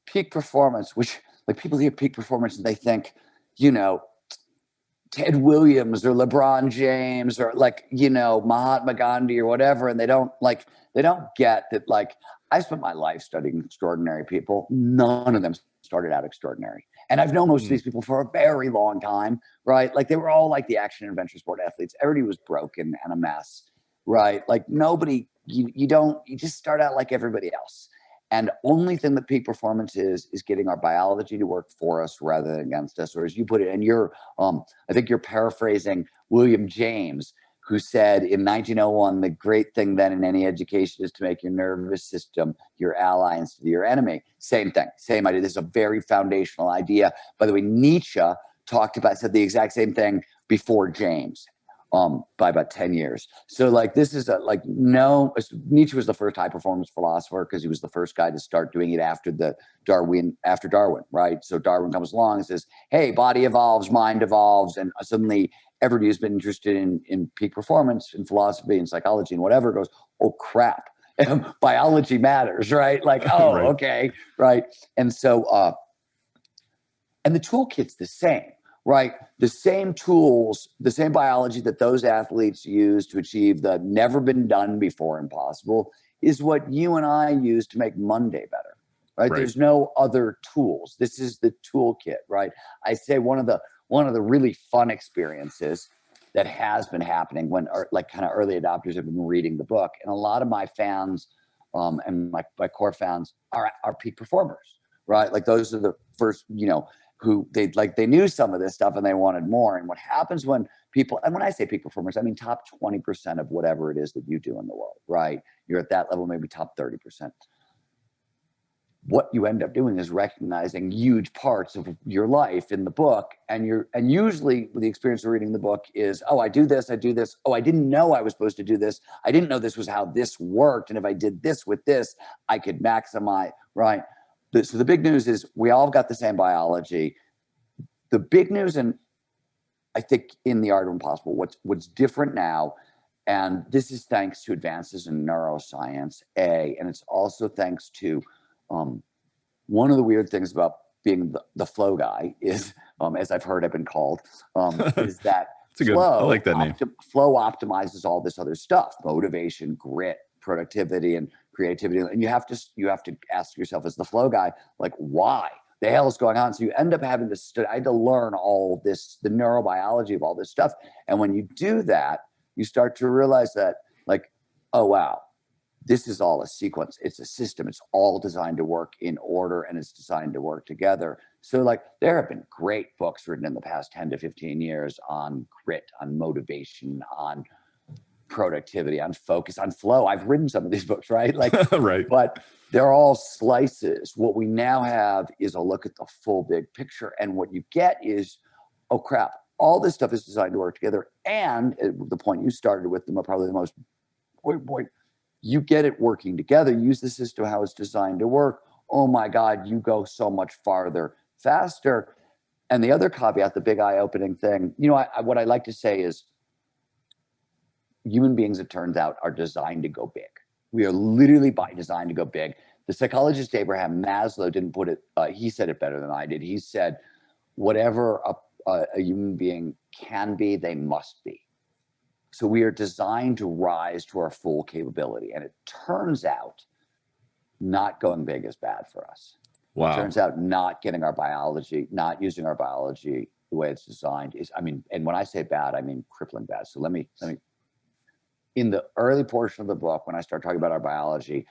peak performance, which like people hear peak performance and they think, Ted Williams or LeBron James or like, Mahatma Gandhi or whatever. And they don't get that. Like, I spent my life studying extraordinary people. None of them started out extraordinary. And I've known most of these people for a very long time, right? Like, they were all like the action and adventure sport athletes. Everybody was broken and a mess, right? Like, nobody, you just start out like everybody else. And only thing that peak performance is getting our biology to work for us rather than against us. Or as you put it, and I think you're paraphrasing William James, who said in 1901, the great thing then in any education is to make your nervous system your ally instead of your enemy. Same thing, same idea. This is a very foundational idea. By the way, Nietzsche said the exact same thing before James. By about 10 years. So like, this is Nietzsche was the first high performance philosopher because he was the first guy to start doing it after Darwin, right? So Darwin comes along and says, hey, body evolves, mind evolves. And suddenly everybody who's been interested in peak performance in philosophy and psychology and whatever goes, oh crap, biology matters, right? Like, oh, Right. okay. Right. And so, and the toolkit's the same. Right. The same tools, the same biology that those athletes use to achieve the never been done before impossible is what you and I use to make Monday better. Right. There's no other tools. This is the toolkit. Right. I say one of the really fun experiences that has been happening when like kind of early adopters have been reading the book. And a lot of my fans and my core fans are peak performers. Right. Like those are the first, who they knew some of this stuff and they wanted more. And what happens when people, and when I say peak performers, I mean top 20% of whatever it is that you do in the world, right? You're at that level, maybe top 30%. What you end up doing is recognizing huge parts of your life in the book. And usually the experience of reading the book is, oh, I do this. Oh, I didn't know I was supposed to do this. I didn't know this was how this worked. And if I did this with this, I could maximize, right? So the big news is we all got the same biology. The big news, and I think in The Art of Impossible, what's different now, and this is thanks to advances in neuroscience, and it's also thanks to one of the weird things about being the flow guy is, as I've heard I've been called, is that I like that name. Flow optimizes all this other stuff, motivation, grit, productivity, and creativity. And you have to ask yourself as the flow guy, like, why the hell is going on? So you end up having to I had to learn all this, the neurobiology of all this stuff. And when you do that, you start to realize that, like, oh, wow, this is all a sequence. It's a system. It's all designed to work in order, and it's designed to work together. So like, there have been great books written in the past 10 to 15 years on grit, on motivation, on productivity, on focus, on flow. I've written some of these books, right? Like, right. But they're all slices. What we now have is a look at the full big picture. And what you get is, oh crap, all this stuff is designed to work together. And the point you started with, probably the most point, you get it working together. Use the system how it's designed to work. Oh my God, you go so much farther, faster. And the other caveat, the big eye-opening thing, what I like to say is, human beings, it turns out, are designed to go big. We are literally by design to go big. The psychologist Abraham Maslow didn't put it, he said it better than I did. He said, whatever a human being can be, they must be. So we are designed to rise to our full capability. And it turns out not going big is bad for us. Wow. It turns out not getting our biology, not using our biology the way it's designed is, and when I say bad, I mean crippling bad. So let me in the early portion of the book, when I start talking about our biology,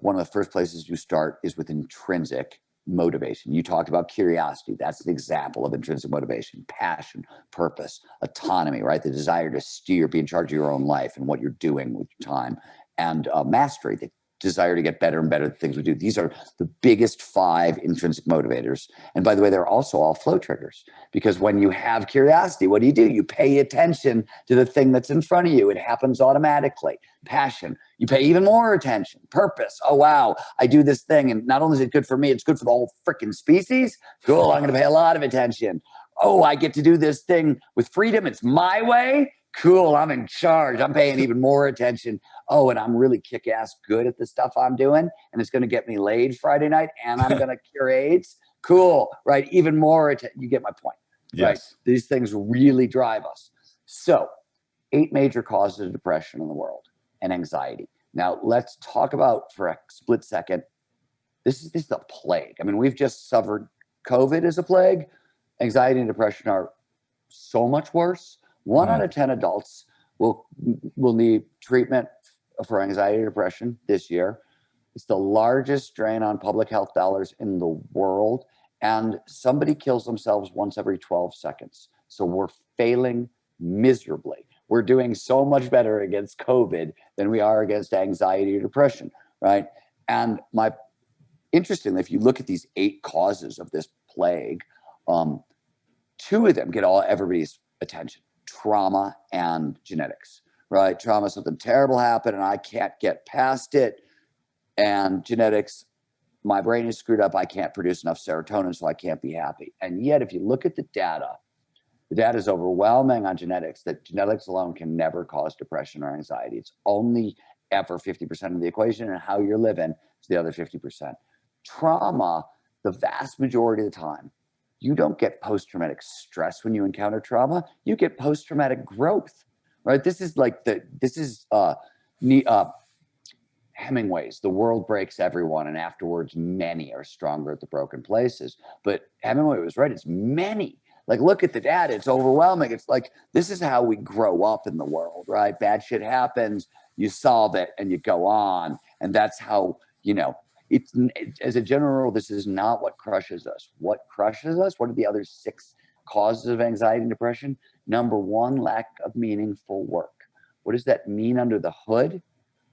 one of the first places you start is with intrinsic motivation. You talked about curiosity. That's an example of intrinsic motivation, passion, purpose, autonomy, right? The desire to be in charge of your own life and what you're doing with your time, and mastery, the desire to get better and better at the things we do. These are the biggest 5 intrinsic motivators. And by the way, they're also all flow triggers, because when you have curiosity, what do? You pay attention to the thing that's in front of you. It happens automatically. Passion, you pay even more attention. Purpose, oh wow, I do this thing, and not only is it good for me, it's good for the whole freaking species. Cool, I'm going to pay a lot of attention. Oh, I get to do this thing with freedom. It's my way. Cool, I'm in charge. I'm paying even more attention. Oh, and I'm really kick-ass good at the stuff I'm doing, and it's going to get me laid Friday night, and I'm going to cure AIDS. Cool, right? Even more, you get my point. right? Yes. These things really drive us. So 8 major causes of depression in the world and anxiety. Now let's talk about for a split second. This is a plague. I mean, we've just suffered COVID as a plague. Anxiety and depression are so much worse. 1 out of 10 adults will need treatment for anxiety and depression this year. It's the largest drain on public health dollars in the world. And somebody kills themselves once every 12 seconds. So we're failing miserably. We're doing so much better against COVID than we are against anxiety or depression, right? And interestingly, if you look at these 8 causes of this plague, 2 of them get everybody's attention: trauma and genetics, right? Trauma, something terrible happened and I can't get past it. And genetics, my brain is screwed up. I can't produce enough serotonin, so I can't be happy. And yet, if you look at the data is overwhelming on genetics, that genetics alone can never cause depression or anxiety. It's only ever 50% of the equation, and how you're living is the other 50%. Trauma, the vast majority of the time, you don't get post-traumatic stress when you encounter trauma. You get post-traumatic growth, right? This is Hemingway's "The world breaks everyone, and afterwards many are stronger at the broken places." But Hemingway was right. It's many. Like, look at the data. It's overwhelming. It's like, this is how we grow up in the world, right? Bad shit happens, you solve it, and you go on. And that's how, as a general rule, this is not what crushes us. What crushes us? What are the other 6 causes of anxiety and depression? Number 1, lack of meaningful work. What does that mean under the hood?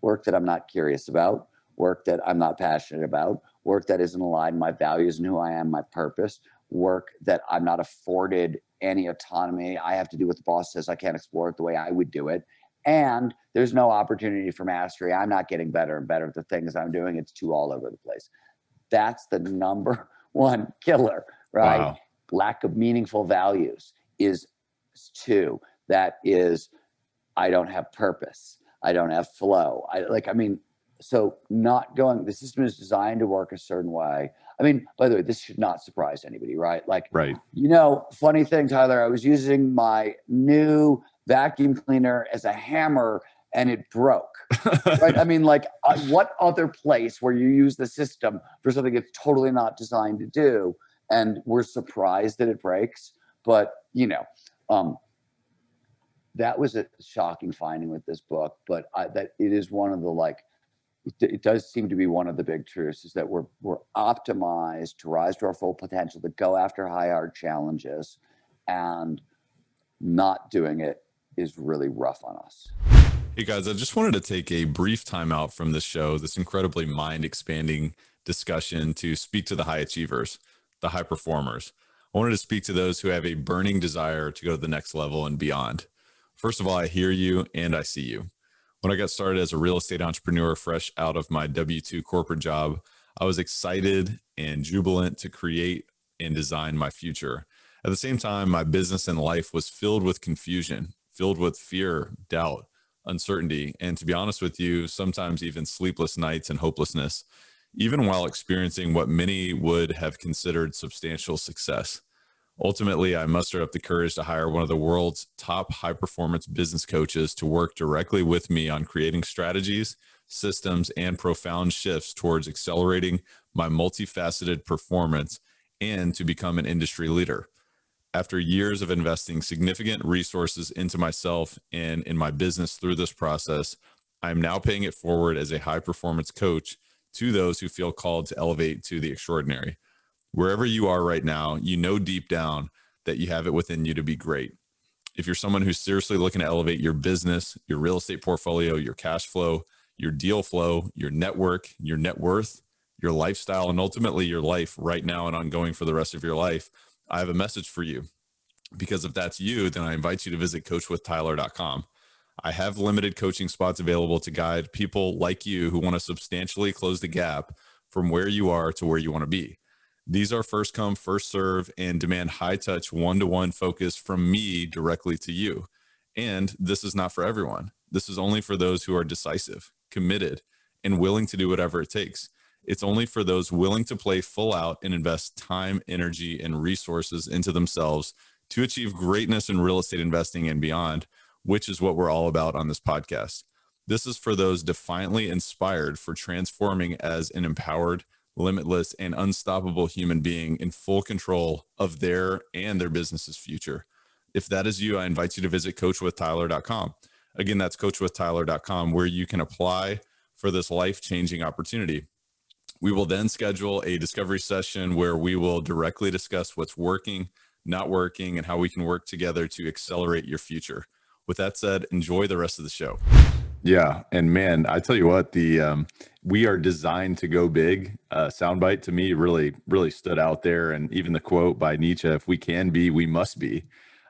Work that I'm not curious about, work that I'm not passionate about, work that isn't aligned with my values and who I am, my purpose, work that I'm not afforded any autonomy. I have to do what the boss says. I can't explore it the way I would do it. And there's no opportunity for mastery. I'm not getting better and better at the things I'm doing. It's too all over the place. That's the number 1 killer, right? Wow. Lack of meaningful values is 2. That is, I don't have purpose. I don't have flow. So not going, the system is designed to work a certain way. I mean, by the way, this should not surprise anybody, right? Like, right. Funny thing, Tyler, I was using my new vacuum cleaner as a hammer and it broke, right? I mean, what other place where you use the system for something it's totally not designed to do? And we're surprised that it breaks, but that was a shocking finding with this book, but that it is one of the it does seem to be one of the big truths, is that we're optimized to rise to our full potential, to go after hard challenges, and not doing it is really rough on us. Hey guys, I just wanted to take a brief time out from this show, this incredibly mind-expanding discussion, to speak to the high achievers, the high performers. I wanted to speak to those who have a burning desire to go to the next level and beyond. First of all, I hear you and I see you. When I got started as a real estate entrepreneur fresh out of my W-2 corporate job, I was excited and jubilant to create and design my future. At the same time, my business and life was filled with confusion, filled with fear, doubt, uncertainty, and to be honest with you, sometimes even sleepless nights and hopelessness, even while experiencing what many would have considered substantial success. Ultimately, I mustered up the courage to hire one of the world's top high-performance business coaches to work directly with me on creating strategies, systems, and profound shifts towards accelerating my multifaceted performance and to become an industry leader. After years of investing significant resources into myself and in my business through this process, I am now paying it forward as a high-performance coach to those who feel called to elevate to the extraordinary. Wherever you are right now, you know deep down that you have it within you to be great. If you're someone who's seriously looking to elevate your business, your real estate portfolio, your cash flow, your deal flow, your network, your net worth, your lifestyle, and ultimately your life right now and ongoing for the rest of your life, I have a message for you. Because if that's you, then I invite you to visit coachwithtyler.com. I have limited coaching spots available to guide people like you who want to substantially close the gap from where you are to where you want to be. These are first come, first serve, and demand high touch, one-to-one focus from me directly to you. And this is not for everyone. This is only for those who are decisive, committed, and willing to do whatever it takes. It's only for those willing to play full out and invest time, energy, and resources into themselves to achieve greatness in real estate investing and beyond, which is what we're all about on this podcast. This is for those defiantly inspired for transforming as an empowered, limitless, and unstoppable human being in full control of their and their business's future. If that is you, I invite you to visit coachwithtyler.com. Again, that's coachwithtyler.com, where you can apply for this life-changing opportunity. We will then schedule a discovery session where we will directly discuss what's working, not working, and how we can work together to accelerate your future. With that said, enjoy the rest of the show. Yeah. And man, I tell you what, the we are designed to go big soundbite to me really, really stood out there. And even the quote by Nietzsche, if we can be, we must be.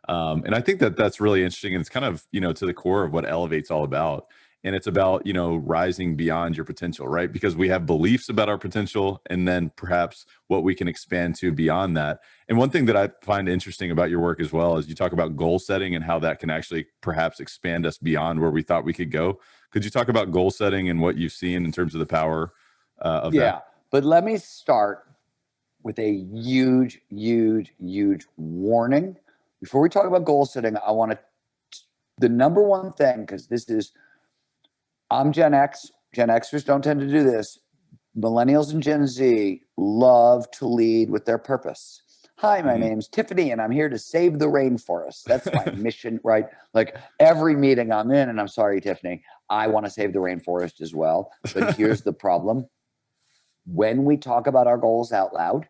And I think that that's really interesting. And it's kind of, to the core of what Elevate's all about. And it's about, rising beyond your potential, right? Because we have beliefs about our potential and then perhaps what we can expand to beyond that. And one thing that I find interesting about your work as well is you talk about goal setting and how that can actually perhaps expand us beyond where we thought we could go. Could you talk about goal setting and what you've seen in terms of the power of that? Yeah, but let me start with a huge, huge, huge warning. Before we talk about goal setting, I want the number one thing, because I'm Gen X. Gen Xers don't tend to do this. Millennials and Gen Z love to lead with their purpose. Hi, my name's Tiffany, and I'm here to save the rainforest. That's my mission, right? Like every meeting I'm in, and I'm sorry, Tiffany, I want to save the rainforest as well. But here's the problem. When we talk about our goals out loud,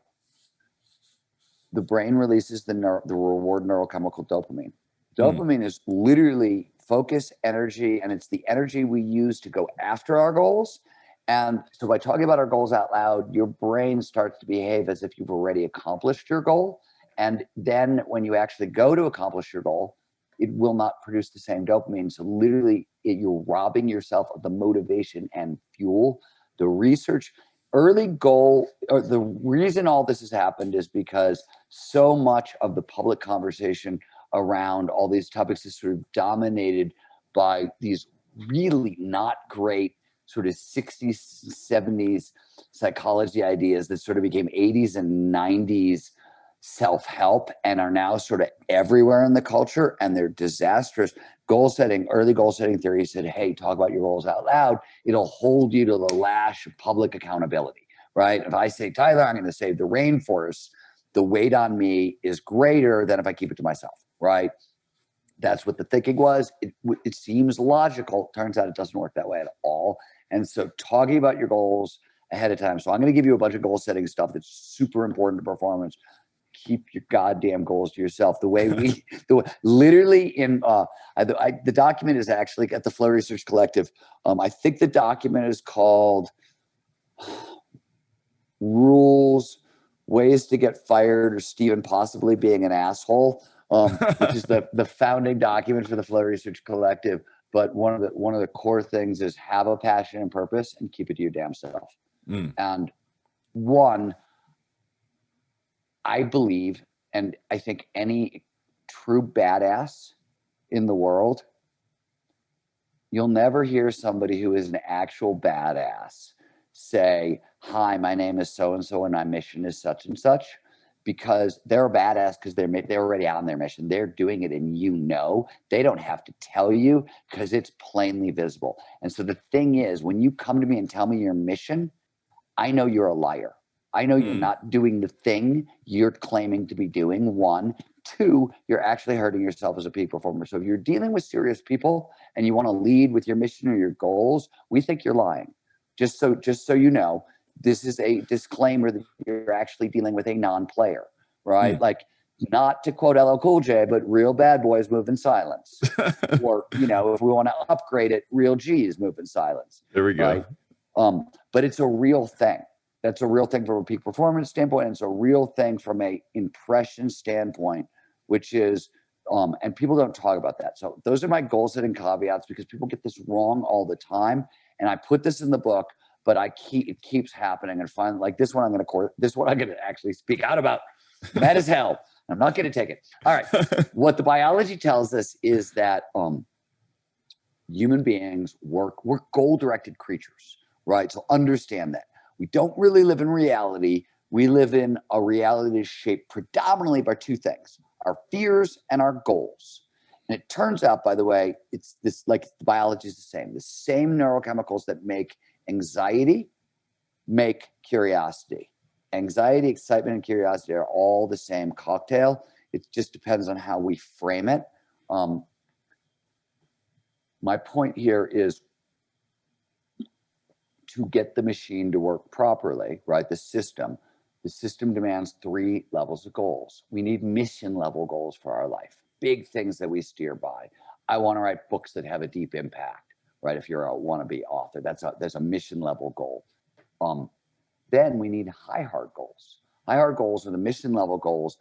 the brain releases the reward neurochemical dopamine. Dopamine is literally focus, energy, and it's the energy we use to go after our goals. And so by talking about our goals out loud, your brain starts to behave as if you've already accomplished your goal. And then when you actually go to accomplish your goal, it will not produce the same dopamine. So literally, you're robbing yourself of the motivation and fuel. The research, early goal, or the reason all this has happened is because so much of the public conversation around all these topics is sort of dominated by these really not great sort of 60s, 70s psychology ideas that sort of became 80s and 90s self-help and are now sort of everywhere in the culture, and they're disastrous. Early goal setting theory said, hey, talk about your goals out loud. It'll hold you to the lash of public accountability, right? If I say, Tyler, I'm going to save the rainforest, the weight on me is greater than if I keep it to myself, right? That's what the thinking was. It seems logical. Turns out it doesn't work that way at all. And so talking about your goals ahead of time. So I'm going to give you a bunch of goal setting stuff that's super important to performance. Keep your goddamn goals to yourself. Literally in the document is actually at the Flow Research Collective. I think the document is called Rules, Ways to Get Fired, or Stephen Possibly Being an Asshole, which is the founding document for the Flow Research Collective. But one of the core things is have a passion and purpose and keep it to your damn self. And I believe, and I think any true badass in the world, you'll never hear somebody who is an actual badass say, hi, my name is so-and-so and my mission is such and such, because they're a badass because they're already on their mission. They're doing it and they don't have to tell you because it's plainly visible. And so the thing is, when you come to me and tell me your mission, I know you're a liar. I know you're not doing the thing you're claiming to be doing, one. Two, you're actually hurting yourself as a peak performer. So if you're dealing with serious people and you want to lead with your mission or your goals, we think you're lying. Just so you know, this is a disclaimer that you're actually dealing with a non-player, right? Like, not to quote LL Cool J, but real bad boys move in silence. Or, if we want to upgrade it, real G's move in silence. There we go. Right? But it's a real thing. That's a real thing from a peak performance standpoint. And it's a real thing from a impression standpoint, which is, and people don't talk about that. So those are my goal setting caveats, because people get this wrong all the time. And I put this in the book, but it keeps happening. And finally, like this one, I'm going to actually speak out about. Mad as hell. I'm not going to take it. All right. What the biology tells us is that human beings we're goal-directed creatures, right? So understand that. We don't really live in reality. We live in a reality shaped predominantly by two things: our fears and our goals. And it turns out, by the way, it's this, like, the biology is the same. The same neurochemicals that make anxiety make curiosity. Anxiety, excitement, and curiosity are all the same cocktail. It just depends on how we frame it. My point here is to get the machine to work properly, right? The system demands 3 levels of goals. We need mission level goals for our life, big things that we steer by. I want to write books that have a deep impact, right? If you're a wannabe author, there's a mission level goal. Then we need high hard goals. High hard goals are the mission level goals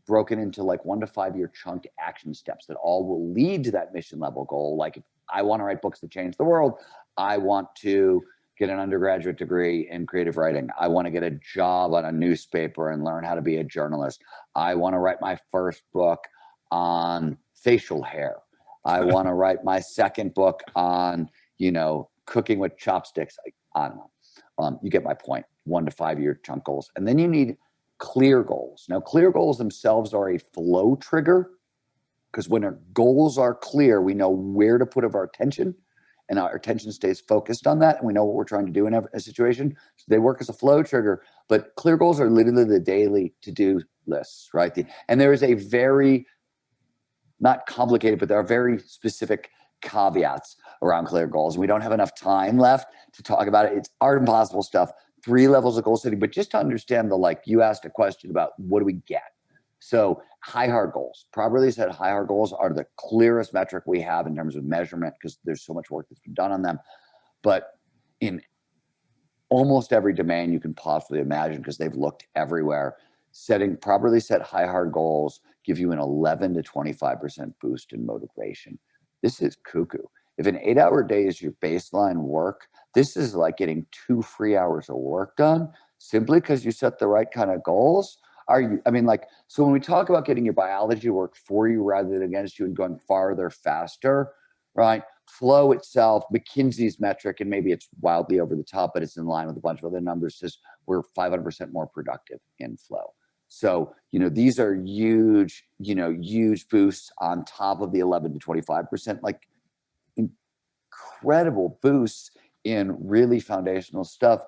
broken into like 1 to 5 year chunked action steps that all will lead to that mission level goal. Like, if I want to write books that change the world, I want to get an undergraduate degree in creative writing. I want to get a job on a newspaper and learn how to be a journalist. I want to write my first book on facial hair. I want to write my second book on, cooking with chopsticks. I don't know. You get my point. 1 to 5 year chunk goals. And then you need clear goals. Now, clear goals themselves are a flow trigger, because when our goals are clear, we know where to put our attention, and our attention stays focused on that, and we know what we're trying to do in a situation. So they work as a flow trigger, but clear goals are literally the daily to-do lists, right? And there is a very, not complicated, but there are very specific caveats around clear goals. We don't have enough time left to talk about it. It's art impossible stuff, 3 levels of goal setting, but just to understand you asked a question about what do we get? So high hard goals, properly set high hard goals are the clearest metric we have in terms of measurement, because there's so much work that's been done on them. But in almost every domain you can possibly imagine, because they've looked everywhere, properly set high hard goals give you an 11 to 25% boost in motivation. This is cuckoo. If an 8-hour day is your baseline work, this is like getting 2 free hours of work done simply because you set the right kind of goals. So when we talk about getting your biology work for you rather than against you and going farther, faster, right? Flow itself, McKinsey's metric, and maybe it's wildly over the top, but it's in line with a bunch of other numbers, says we're 500% more productive in flow. So, these are huge, huge boosts on top of the 11 to 25%, like incredible boosts in really foundational stuff.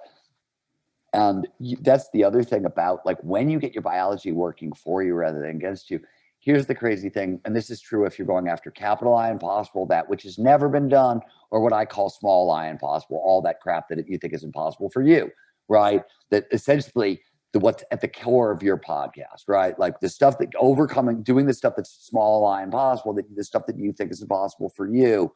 And that's the other thing about, like, when you get your biology working for you rather than against you. Here's the crazy thing, and this is true if you're going after capital I impossible, that which has never been done, or what I call small I impossible, all that crap that you think is impossible for you, right? That essentially what's at the core of your podcast, right? Like the stuff that doing the stuff that's small I impossible, the stuff that you think is impossible for you,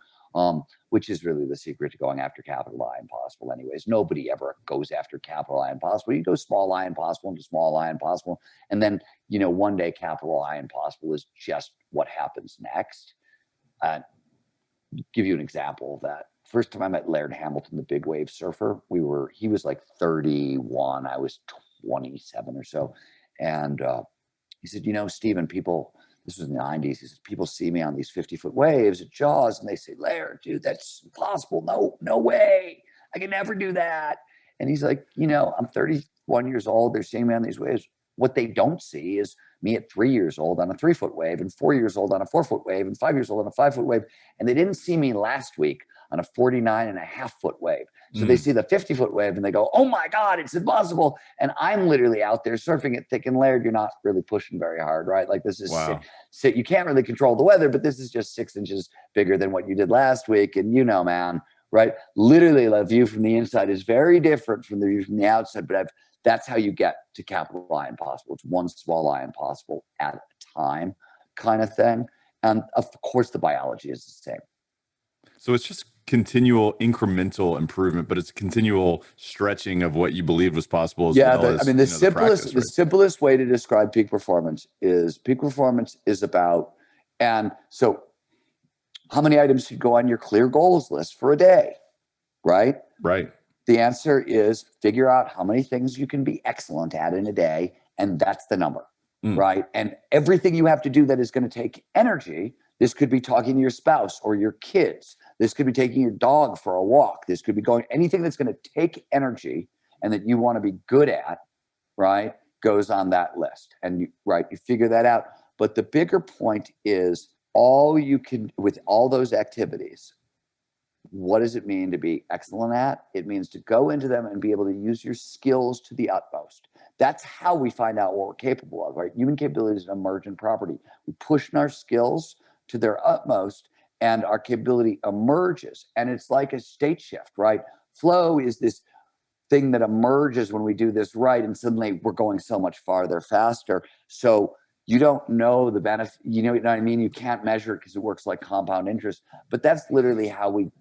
which is really the secret to going after capital I impossible anyways. Nobody ever goes after capital I impossible. You go small I impossible into small I impossible. And then, one day capital I impossible is just what happens next. Give you an example of that. First time I met Laird Hamilton, the big wave surfer, he was like 31. I was 27 or so. And he said, Stephen, this was in the 90s. He says, people see me on these 50-foot waves at Jaws, and they say, Laird, dude, that's impossible. No way. I can never do that. And he's like, I'm 31 years old. They're seeing me on these waves. What they don't see is me at 3 years old on a 3-foot wave, and 4 years old on a 4-foot wave, and 5 years old on a 5-foot wave. And they didn't see me last week on a 49.5-foot wave. So they see the 50-foot wave and they go, oh my God, it's impossible. And I'm literally out there surfing it thinking, Laird, you're not really pushing very hard, right? Like, this is wow. You can't really control the weather, but this is just 6 inches bigger than what you did last week. And man, right? Literally, the view from the inside is very different from the view from the outside, but that's how you get to capital I impossible. It's one small I impossible at a time kind of thing. And of course, the biology is the same. So it's just continual incremental improvement, but it's continual stretching of what you believed was possible. The simplest way to describe peak performance is about, and so how many items should go on your clear goals list for a day, right? Right. The answer is figure out how many things you can be excellent at in a day, and that's the number, right? And everything you have to do that is going to take energy. This could be talking to your spouse or your kids. This could be taking your dog for a walk. This could be anything that's going to take energy and that you want to be good at, right, goes on that list. And you figure that out. But the bigger point is all you can, with all those activities, what does it mean to be excellent at? It means to go into them and be able to use your skills to the utmost. That's how we find out what we're capable of, right? Human capability is an emergent property. We push our skills to their utmost and our capability emerges. And it's like a state shift, right? Flow is this thing that emerges when we do this right, and suddenly we're going so much farther, faster. So you don't know the benefit, you know what I mean? You can't measure it because it works like compound interest, but that's literally how we,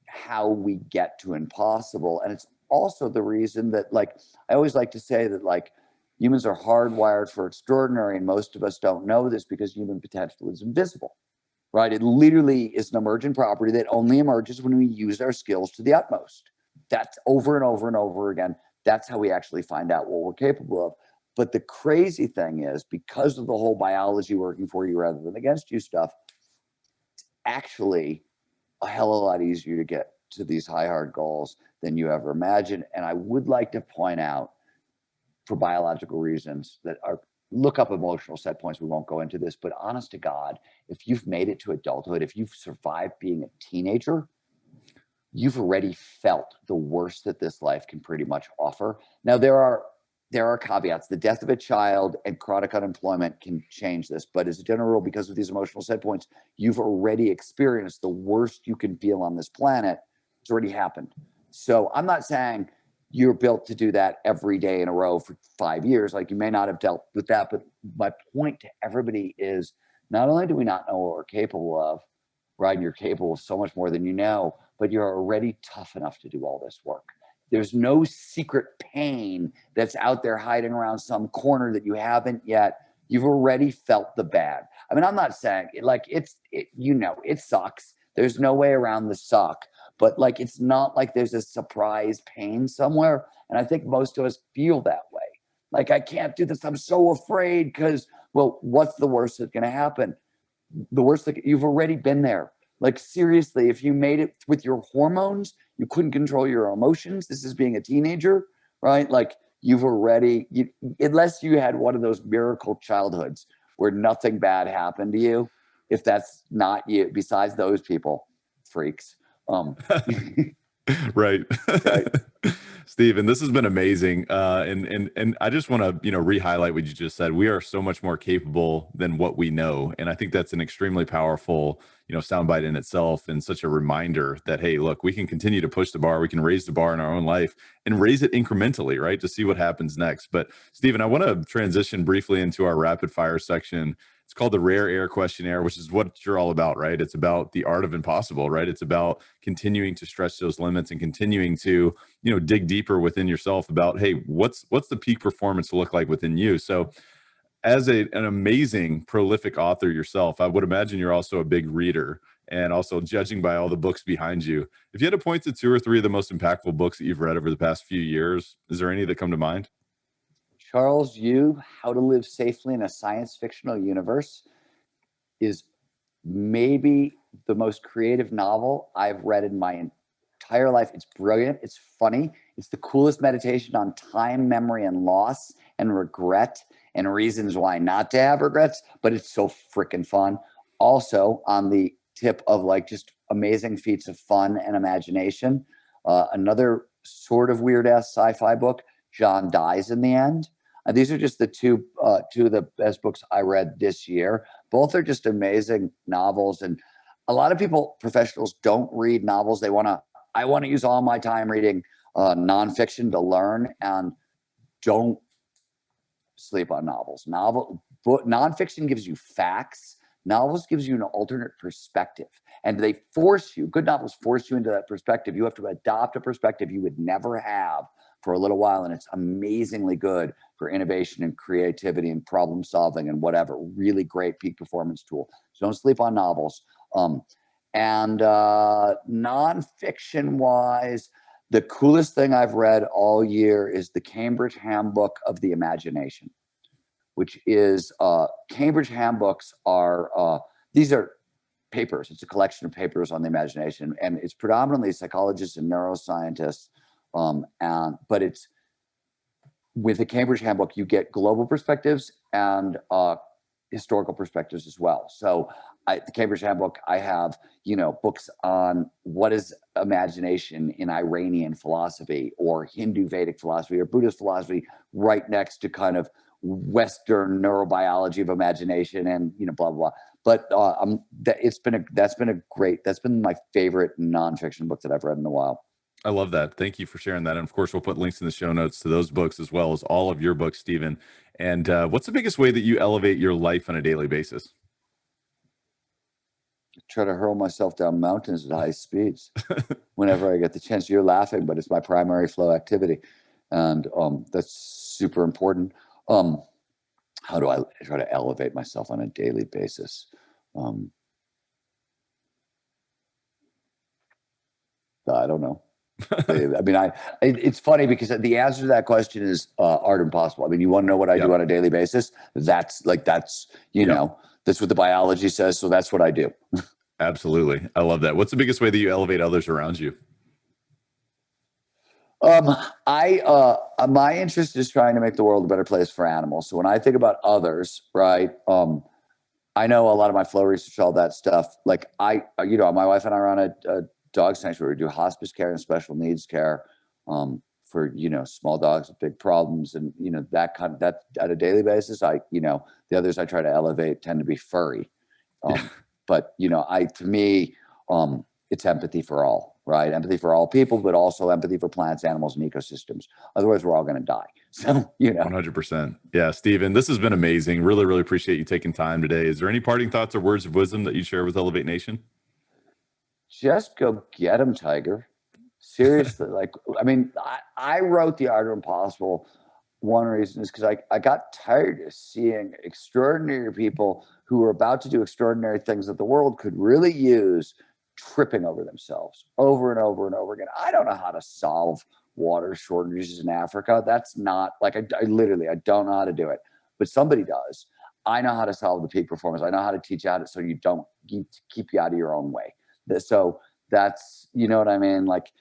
how we get to impossible. And it's also the reason that, like, I always like to say that, like, humans are hardwired for extraordinary, and most of us don't know this because human potential is invisible, right? It literally is an emergent property that only emerges when we use our skills to the utmost. That's over and over and over again. That's how we actually find out what we're capable of. But the crazy thing is, because of the whole biology working for you rather than against you stuff, it's actually a hell of a lot easier to get to these high, hard goals than you ever imagined. And I would like to point out, for biological reasons, that are, look up emotional set points. We won't go into this, but honest to God, if you've made it to adulthood, if you've survived being a teenager, you've already felt the worst that this life can pretty much offer. Now, there are caveats. The death of a child and chronic unemployment can change this, but as a general rule, because of these emotional set points, you've already experienced the worst you can feel on this planet. It's already happened. So I'm not saying you're built to do that every day in a row for 5 years. Like, you may not have dealt with that, but my point to everybody is, not only do we not know what we're capable of, right? And you're capable of so much more than you know, but you're already tough enough to do all this work. There's no secret pain that's out there hiding around some corner that you haven't yet. You've already felt the bad. I mean, I'm not saying it sucks. There's no way around the suck, but like, it's not like there's a surprise pain somewhere. And I think most of us feel that way. Like, I can't do this. I'm so afraid because, well, what's the worst that's going to happen? The worst thing, you've already been there. Like, seriously, if you made it with your hormones, you couldn't control your emotions. This is being a teenager, right? Like, you've already, unless you had one of those miracle childhoods where nothing bad happened to you, if that's not you, besides those people, freaks. Right. Right. Stephen, this has been amazing. And I just want to, re-highlight what you just said. We are so much more capable than what we know. And I think that's an extremely powerful, soundbite in itself, and such a reminder that, hey, look, we can continue to push the bar. We can raise the bar in our own life and raise it incrementally, right? To see what happens next. But Stephen, I want to transition briefly into our rapid fire section. It's called the Rare Air Questionnaire, which is what you're all about, right? It's about the art of impossible, right? It's about continuing to stretch those limits and continuing to, dig deeper within yourself about, hey, what's the peak performance look like within you? So as an amazing, prolific author yourself, I would imagine you're also a big reader, and also judging by all the books behind you. If you had to point to 2 or 3 of the most impactful books that you've read over the past few years, is there any that come to mind? Charles Yu, How to Live Safely in a Science Fictional Universe, is maybe the most creative novel I've read in my entire life. It's brilliant. It's funny. It's the coolest meditation on time, memory, and loss, and regret, and reasons why not to have regrets, but it's so freaking fun. Also, on the tip of, like, just amazing feats of fun and imagination, another sort of weird ass sci-fi book, John Dies in the End. These are just the two of the best books I read this year. Both are just amazing novels. And a lot of people, professionals, don't read novels. I want to use all my time reading nonfiction to learn, and don't sleep on novels. Nonfiction gives you facts. Novels gives you an alternate perspective, and they force you. Good novels force you into that perspective. You have to adopt a perspective you would never have for a little while, and it's amazingly good for innovation and creativity and problem solving and whatever. Really great peak performance tool. So don't sleep on novels. And nonfiction wise, the coolest thing I've read all year is the Cambridge Handbook of the Imagination, which is Cambridge handbooks are, these are papers. It's a collection of papers on the imagination, and it's predominantly psychologists and neuroscientists. But it's with the Cambridge Handbook, you get global perspectives and historical perspectives as well. So the Cambridge Handbook, I have, books on what is imagination in Iranian philosophy or Hindu Vedic philosophy or Buddhist philosophy, right next to kind of Western neurobiology of imagination and, blah, blah, blah. But that's been my favorite nonfiction book that I've read in a while. I love that. Thank you for sharing that. And of course, we'll put links in the show notes to those books as well as all of your books, Stephen. And what's the biggest way that you elevate your life on a daily basis? Try to hurl myself down mountains at high speeds whenever I get the chance. You're laughing, but it's my primary flow activity. And that's super important. How do I try to elevate myself on a daily basis? I don't know. I mean, it's funny because the answer to that question is art impossible. I mean, you want to know what I do on a daily basis? That's you know, that's what the biology says. So that's what I do. Absolutely. I love that. What's the biggest way that you elevate others around you? My interest is trying to make the world a better place for animals. So when I think about others, right, I know a lot of my flow research, all that stuff. Like my wife and I are on a dog sanctuary. We do hospice care and special needs care for, small dogs with big problems. And, that at a daily basis, the others I try to elevate tend to be furry. But, to me, it's empathy for all, right? Empathy for all people, but also empathy for plants, animals, and ecosystems. Otherwise, we're all going to die. So, 100%. Yeah, Stephen, this has been amazing. Really, really appreciate you taking time today. Is there any parting thoughts or words of wisdom that you share with Elevate Nation? Just go get him, Tiger. Seriously. I wrote The Art of Impossible. One reason is because I got tired of seeing extraordinary people who were about to do extraordinary things that the world could really use tripping over themselves over and over and over again. I don't know how to solve water shortages in Africa. That's not like, I don't know how to do it, but somebody does. I know how to solve the peak performance. I know how to teach you how to, so you don't keep you out of your own way. So that's, you know what I mean? Like,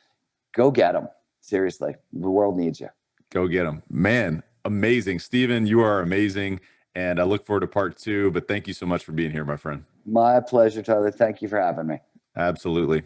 go get them. Seriously. The world needs you. Go get them. Man, amazing. Stephen, you are amazing. And I look forward to part 2, but thank you so much for being here, my friend. My pleasure, Tyler. Thank you for having me. Absolutely.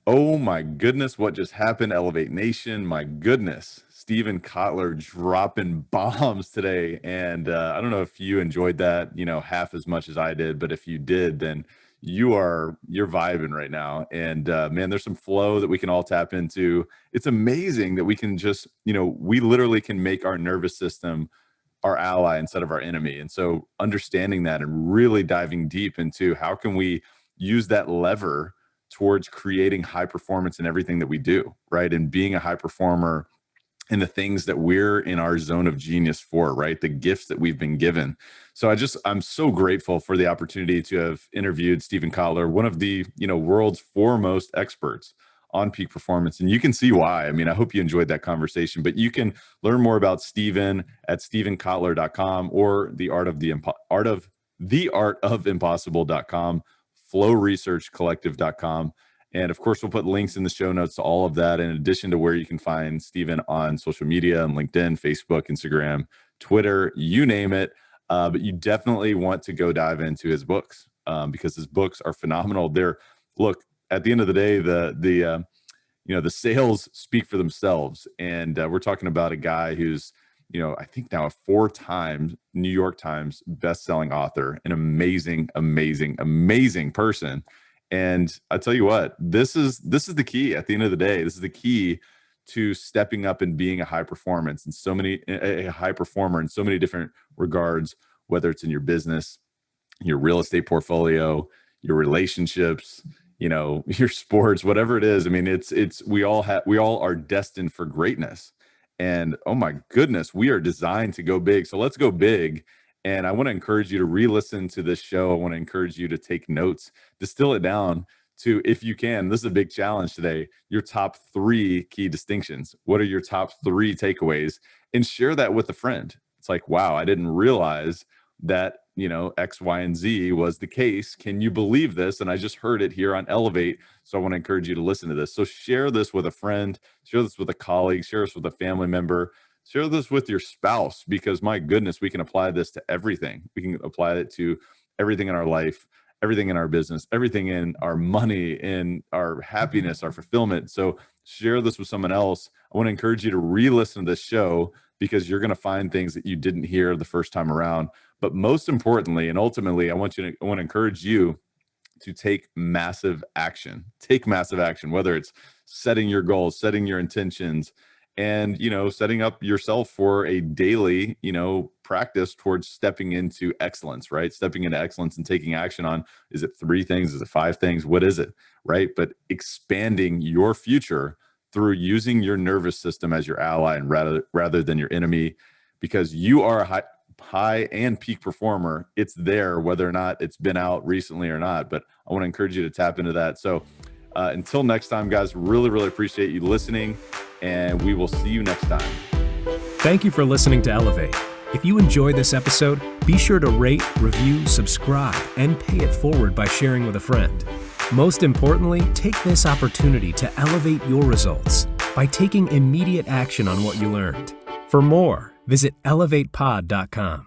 Oh my goodness, what just happened? Elevate Nation, my goodness. Stephen Kotler dropping bombs today. And I don't know if you enjoyed that, half as much as I did, but if you did, then you're vibing right now. And man, there's some flow that we can all tap into. It's amazing that we can just, we literally can make our nervous system our ally instead of our enemy. And so understanding that and really diving deep into how can we use that lever towards creating high performance in everything that we do, right? And being a high performer in the things that we're in our zone of genius for, right? The gifts that we've been given. So I'm so grateful for the opportunity to have interviewed Stephen Kotler, one of the, world's foremost experts on peak performance. And you can see why. I mean, I hope you enjoyed that conversation, but you can learn more about Stephen at stephenkotler.com or the art of impossible.com, flowresearchcollective.com. And of course, we'll put links in the show notes to all of that, in addition to where you can find Stephen on social media and LinkedIn, Facebook, Instagram, Twitter, you name it. But you definitely want to go dive into his books because his books are phenomenal. Look, at the end of the day, the sales speak for themselves. And we're talking about a guy who's, I think now a 4-time New York Times bestselling author, an amazing, amazing, amazing person. And I tell you what, this is the key. At the end of the day, this is the key to stepping up and being a high performer in so many different regards, whether it's in your business, your real estate portfolio, your relationships, your sports, whatever it is. I mean, we all are destined for greatness. And oh my goodness, we are designed to go big. So let's go big. And I want to encourage you to re-listen to this show. I want to encourage you to take notes, distill it down to, if you can, this is a big challenge today, your top 3 key distinctions. What are your top 3 takeaways? And share that with a friend. It's like, wow, I didn't realize that, X, Y, and Z was the case. Can you believe this? And I just heard it here on Elevate. So I want to encourage you to listen to this. So share this with a friend, share this with a colleague, share this with a family member. Share this with your spouse, because my goodness, we can apply this to everything. We can apply it to everything in our life, everything in our business, everything in our money, in our happiness, our fulfillment. So share this with someone else. I want to encourage you to re-listen to this show, because you're going to find things that you didn't hear the first time around. But most importantly, and ultimately, I want to encourage you to take massive action. Take massive action, whether it's setting your goals, setting your intentions, and, setting up yourself for a daily, practice towards stepping into excellence, right? Stepping into excellence and taking action on, is it 3 things? Is it 5 things? What is it? Right? But expanding your future through using your nervous system as your ally and rather than your enemy, because you are a high and peak performer. It's there, whether or not it's been out recently or not. But I want to encourage you to tap into that. So until next time, guys, really, really appreciate you listening, and we will see you next time. Thank you for listening to Elevate. If you enjoyed this episode, be sure to rate, review, subscribe, and pay it forward by sharing with a friend. Most importantly, take this opportunity to elevate your results by taking immediate action on what you learned. For more, visit elevatepod.com.